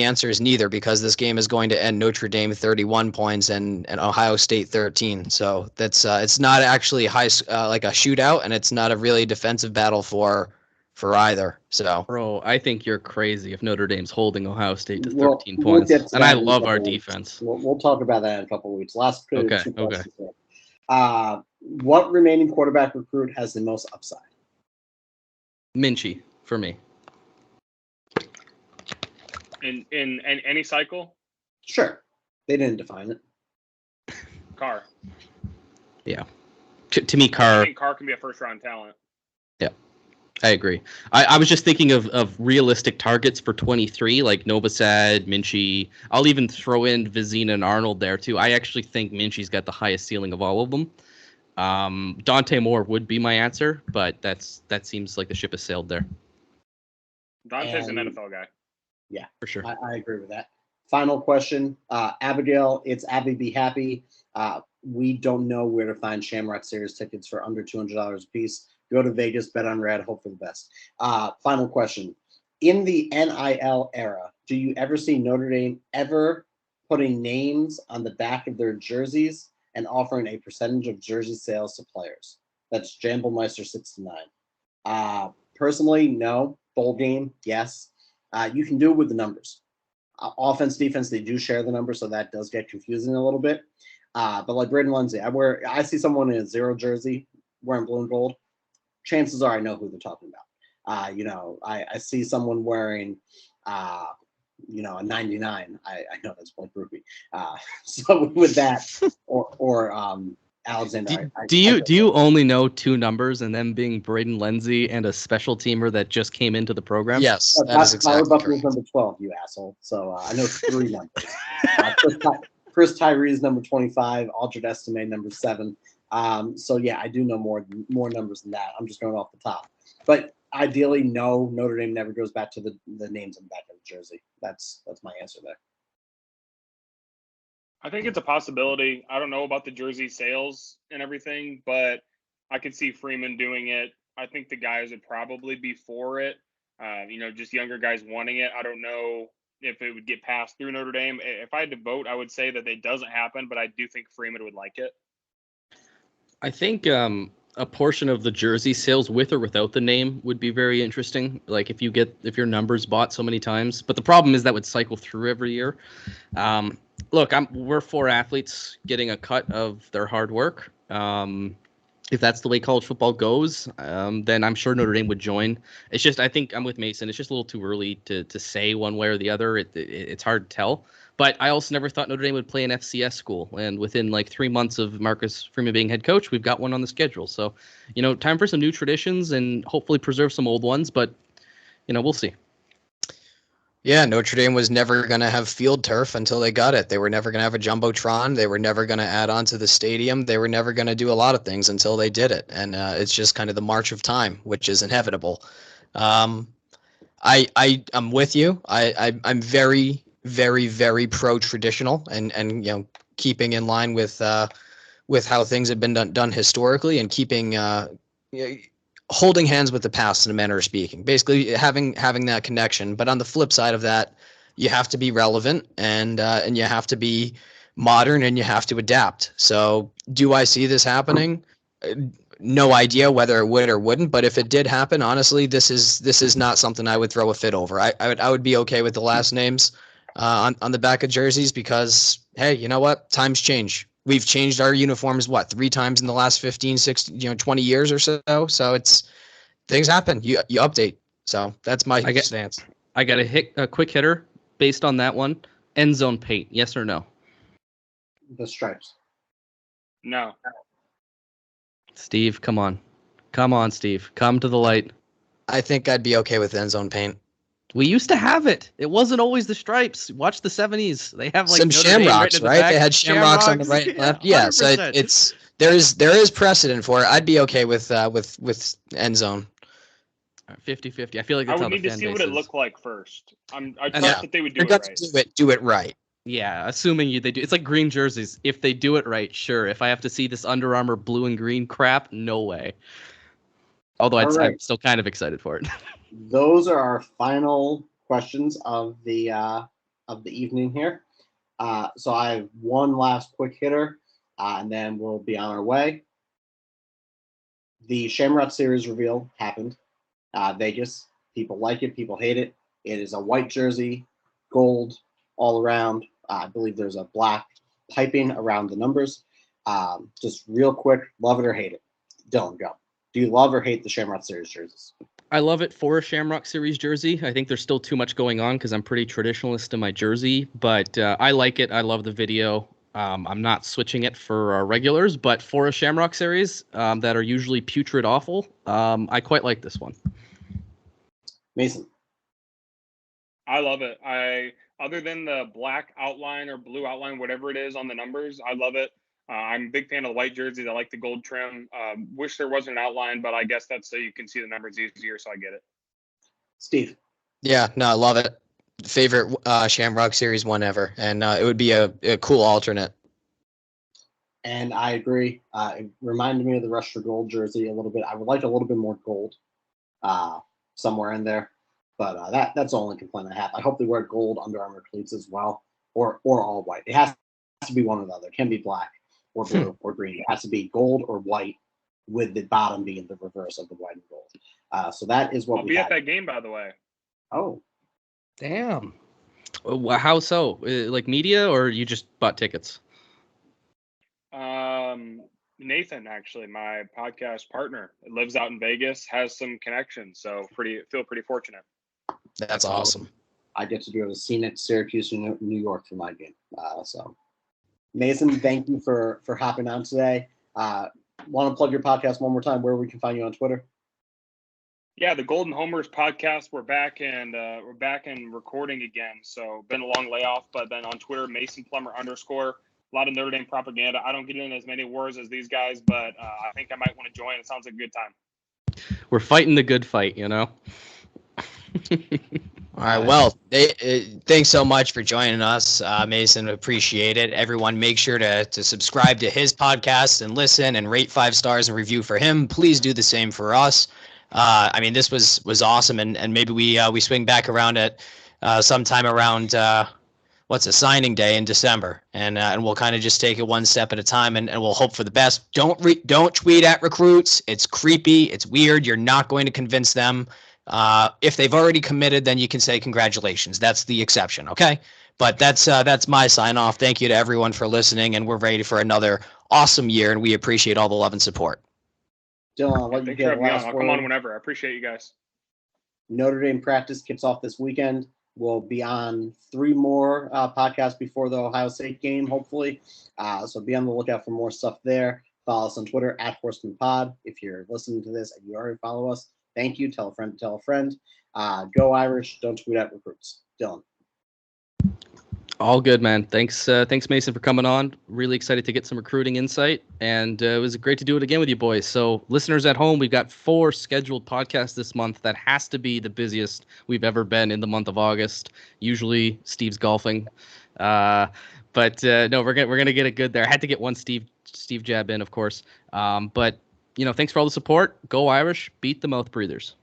answer is neither, because this game is going to end Notre Dame 31 points and Ohio State 13. So that's it's not actually like a shootout, and it's not a really defensive battle for either. So, bro, I think you're crazy if Notre Dame's holding Ohio State to 13 points. And I love our defense. We'll talk about that in a couple of weeks. Last two okay. questions. What remaining quarterback recruit has the most upside? Minchie for me. In any cycle? Sure. They didn't define it. Carr. Yeah. To me, Carr. I think Carr can be a first-round talent. Yeah, I agree. I was just thinking of realistic targets for 23, like Novosad, Minchie. I'll even throw in Vizina and Arnold there, too. I actually think Minchie's got the highest ceiling of all of them. Dante Moore would be my answer, but that seems like the ship has sailed there. Dante's an NFL guy. Yeah, for sure. I agree with that. Final question. Abigail, it's Abby Be Happy. We don't know where to find Shamrock Series tickets for under $200 a piece. Go to Vegas, bet on red, hope for the best. Final question. In the NIL era, do you ever see Notre Dame ever putting names on the back of their jerseys and offering a percentage of jersey sales to players? That's Jamblemeister 69. Personally, no. Bowl game, yes. You can do it with the numbers. Offense, defense, they do share the numbers, so that does get confusing a little bit. But like Braden Lindsay, I see someone in a 0 jersey wearing blue and gold. Chances are I know who they're talking about. I see someone wearing, a 99. I know that's Blake Grupe. So with that, or Alexander. Do you only know 2 numbers, and them being Braden Lindsay and a special teamer that just came into the program? Yes, that is exactly correct. Number 12, you asshole. So I know 3 numbers. Chris Tyree is number 25. Aldred Estime number 7. So yeah, I do know more numbers than that. I'm just going off the top. But ideally, no, Notre Dame never goes back to the names on the back of the jersey. That's my answer there. I think it's a possibility. I don't know about the jersey sales and everything, but I could see Freeman doing it. I think the guys would probably be for it. Just younger guys wanting it. I don't know if it would get passed through Notre Dame. If I had to vote, I would say that it doesn't happen, but I do think Freeman would like it. I think a portion of the jersey sales with or without the name would be very interesting. Like if your number's bought so many times, but the problem is that would cycle through every year. Look, we're 4 athletes getting a cut of their hard work. If that's the way college football goes, then I'm sure Notre Dame would join. It's just, I think I'm with Mason. It's just a little too early to say one way or the other. It's hard to tell. But I also never thought Notre Dame would play an FCS school. And within like 3 months of Marcus Freeman being head coach, we've got one on the schedule. So, time for some new traditions and hopefully preserve some old ones. But, we'll see. Yeah, Notre Dame was never going to have field turf until they got it. They were never going to have a jumbotron. They were never going to add on to the stadium. They were never going to do a lot of things until they did it. And it's just kind of the march of time, which is inevitable. I'm with you. I'm very, very, very pro traditional and keeping in line with how things have been done historically and keeping holding hands with the past in a manner of speaking, basically having that connection. But on the flip side of that, you have to be relevant and you have to be modern and you have to adapt. So do I see this happening? No idea whether it would or wouldn't, but if it did happen, honestly, this is not something I would throw a fit over. I would be okay with the last names on the back of jerseys because, hey, you know what? Times change. We've changed our uniforms, 3 times in the last 15, 16, 20 years or so. So it's things happen. You update. So that's my stance. I got a quick hitter based on that one. End zone paint, yes or no? The stripes. No. Steve, come on. Come on, Steve. Come to the light. I think I'd be okay with end zone paint. We used to have it. It wasn't always the stripes. Watch the 70s. They have like some shamrocks, right? They had shamrocks on the right and left. Yeah, so it's there is precedent for it. I'd be okay with end zone. 50-50. I feel like that's I how would need the to fan see base what it is. looked like first. I trust that they would do They're it gonna right. do it right. Yeah, assuming they do. It's like green jerseys. If they do it right, sure. If I have to see this Under Armour blue and green crap, no way. Although I'm still kind of excited for it. Those are our final questions of the evening here. So I have one last quick hitter, and then we'll be on our way. The Shamrock Series reveal happened. Vegas. People like it. People hate it. It is a white jersey, gold all around. I believe there's a black piping around the numbers. Just real quick, love it or hate it. Dylan, go. Do you love or hate the Shamrock Series jerseys? I love it for a Shamrock Series jersey. I think there's still too much going on because I'm pretty traditionalist in my jersey, but I like it. I love the video. I'm not switching it for regulars, but for a Shamrock Series that are usually putrid awful, I quite like this one. Mason. I love it. Other than the black outline or blue outline, whatever it is on the numbers, I love it. I'm a big fan of the white jerseys. I like the gold trim. Wish there wasn't an outline, but I guess that's so you can see the numbers easier, so I get it. Steve. Yeah, no, I love it. Favorite Shamrock Series one ever, and it would be a cool alternate. And I agree. It reminded me of the Rush for Gold jersey a little bit. I would like a little bit more gold somewhere in there. But that's the only complaint I have. I hope they wear gold Under Armour cleats as well, or all white. It has to be one or the other. It can be black or blue or green. It has to be gold or white, with the bottom being the reverse of the white and gold. So that is what I'll be at that game, by the way. Oh, damn! How so? Like media, or you just bought tickets? Nathan, actually, my podcast partner, lives out in Vegas, has some connections, so feel pretty fortunate. That's awesome. I get to do a scene at Syracuse, New York for my game. So, Mason, thank you for hopping on today. Want to plug your podcast one more time? Where we can find you on Twitter? Yeah, the Golden Homers podcast. We're back and recording again. So been a long layoff, but then on Twitter, Mason Plummer _ A lot of Notre Dame propaganda. I don't get in as many wars as these guys, but I think I might want to join. It sounds like a good time. We're fighting the good fight, you know? All right. Well, thanks so much for joining us, Mason. Appreciate it. Everyone, make sure to subscribe to his podcast and listen and rate 5 stars and review for him. Please do the same for us. I mean, this was awesome, and maybe we swing back around at sometime around what's a signing day in December, and we'll kind of just take it one step at a time, and we'll hope for the best. Don't tweet at recruits. It's creepy. It's weird. You're not going to convince them. If they've already committed, then you can say congratulations. That's the exception, okay? But that's my sign off. Thank you to everyone for listening, and we're ready for another awesome year, and we appreciate all the love and support. Dylan, I'll let you get the last word. I'll come on whenever. I appreciate you guys. Notre Dame practice kicks off this weekend. We'll be on 3 more podcasts before the Ohio State game, hopefully. So be on the lookout for more stuff there. Follow us on Twitter at Horsemen Pod. If you're listening to this and you already follow us, thank you. Tell a friend to tell a friend. Go Irish. Don't tweet at recruits. Dylan. All good, man. Thanks, Mason, for coming on. Really excited to get some recruiting insight, and it was great to do it again with you boys. So, listeners at home, we've got 4 scheduled podcasts this month. That has to be the busiest we've ever been in the month of August. Usually, Steve's golfing, but no, we're gonna get it good there. I had to get one Steve jab in, of course. But thanks for all the support. Go Irish, beat the mouth breathers.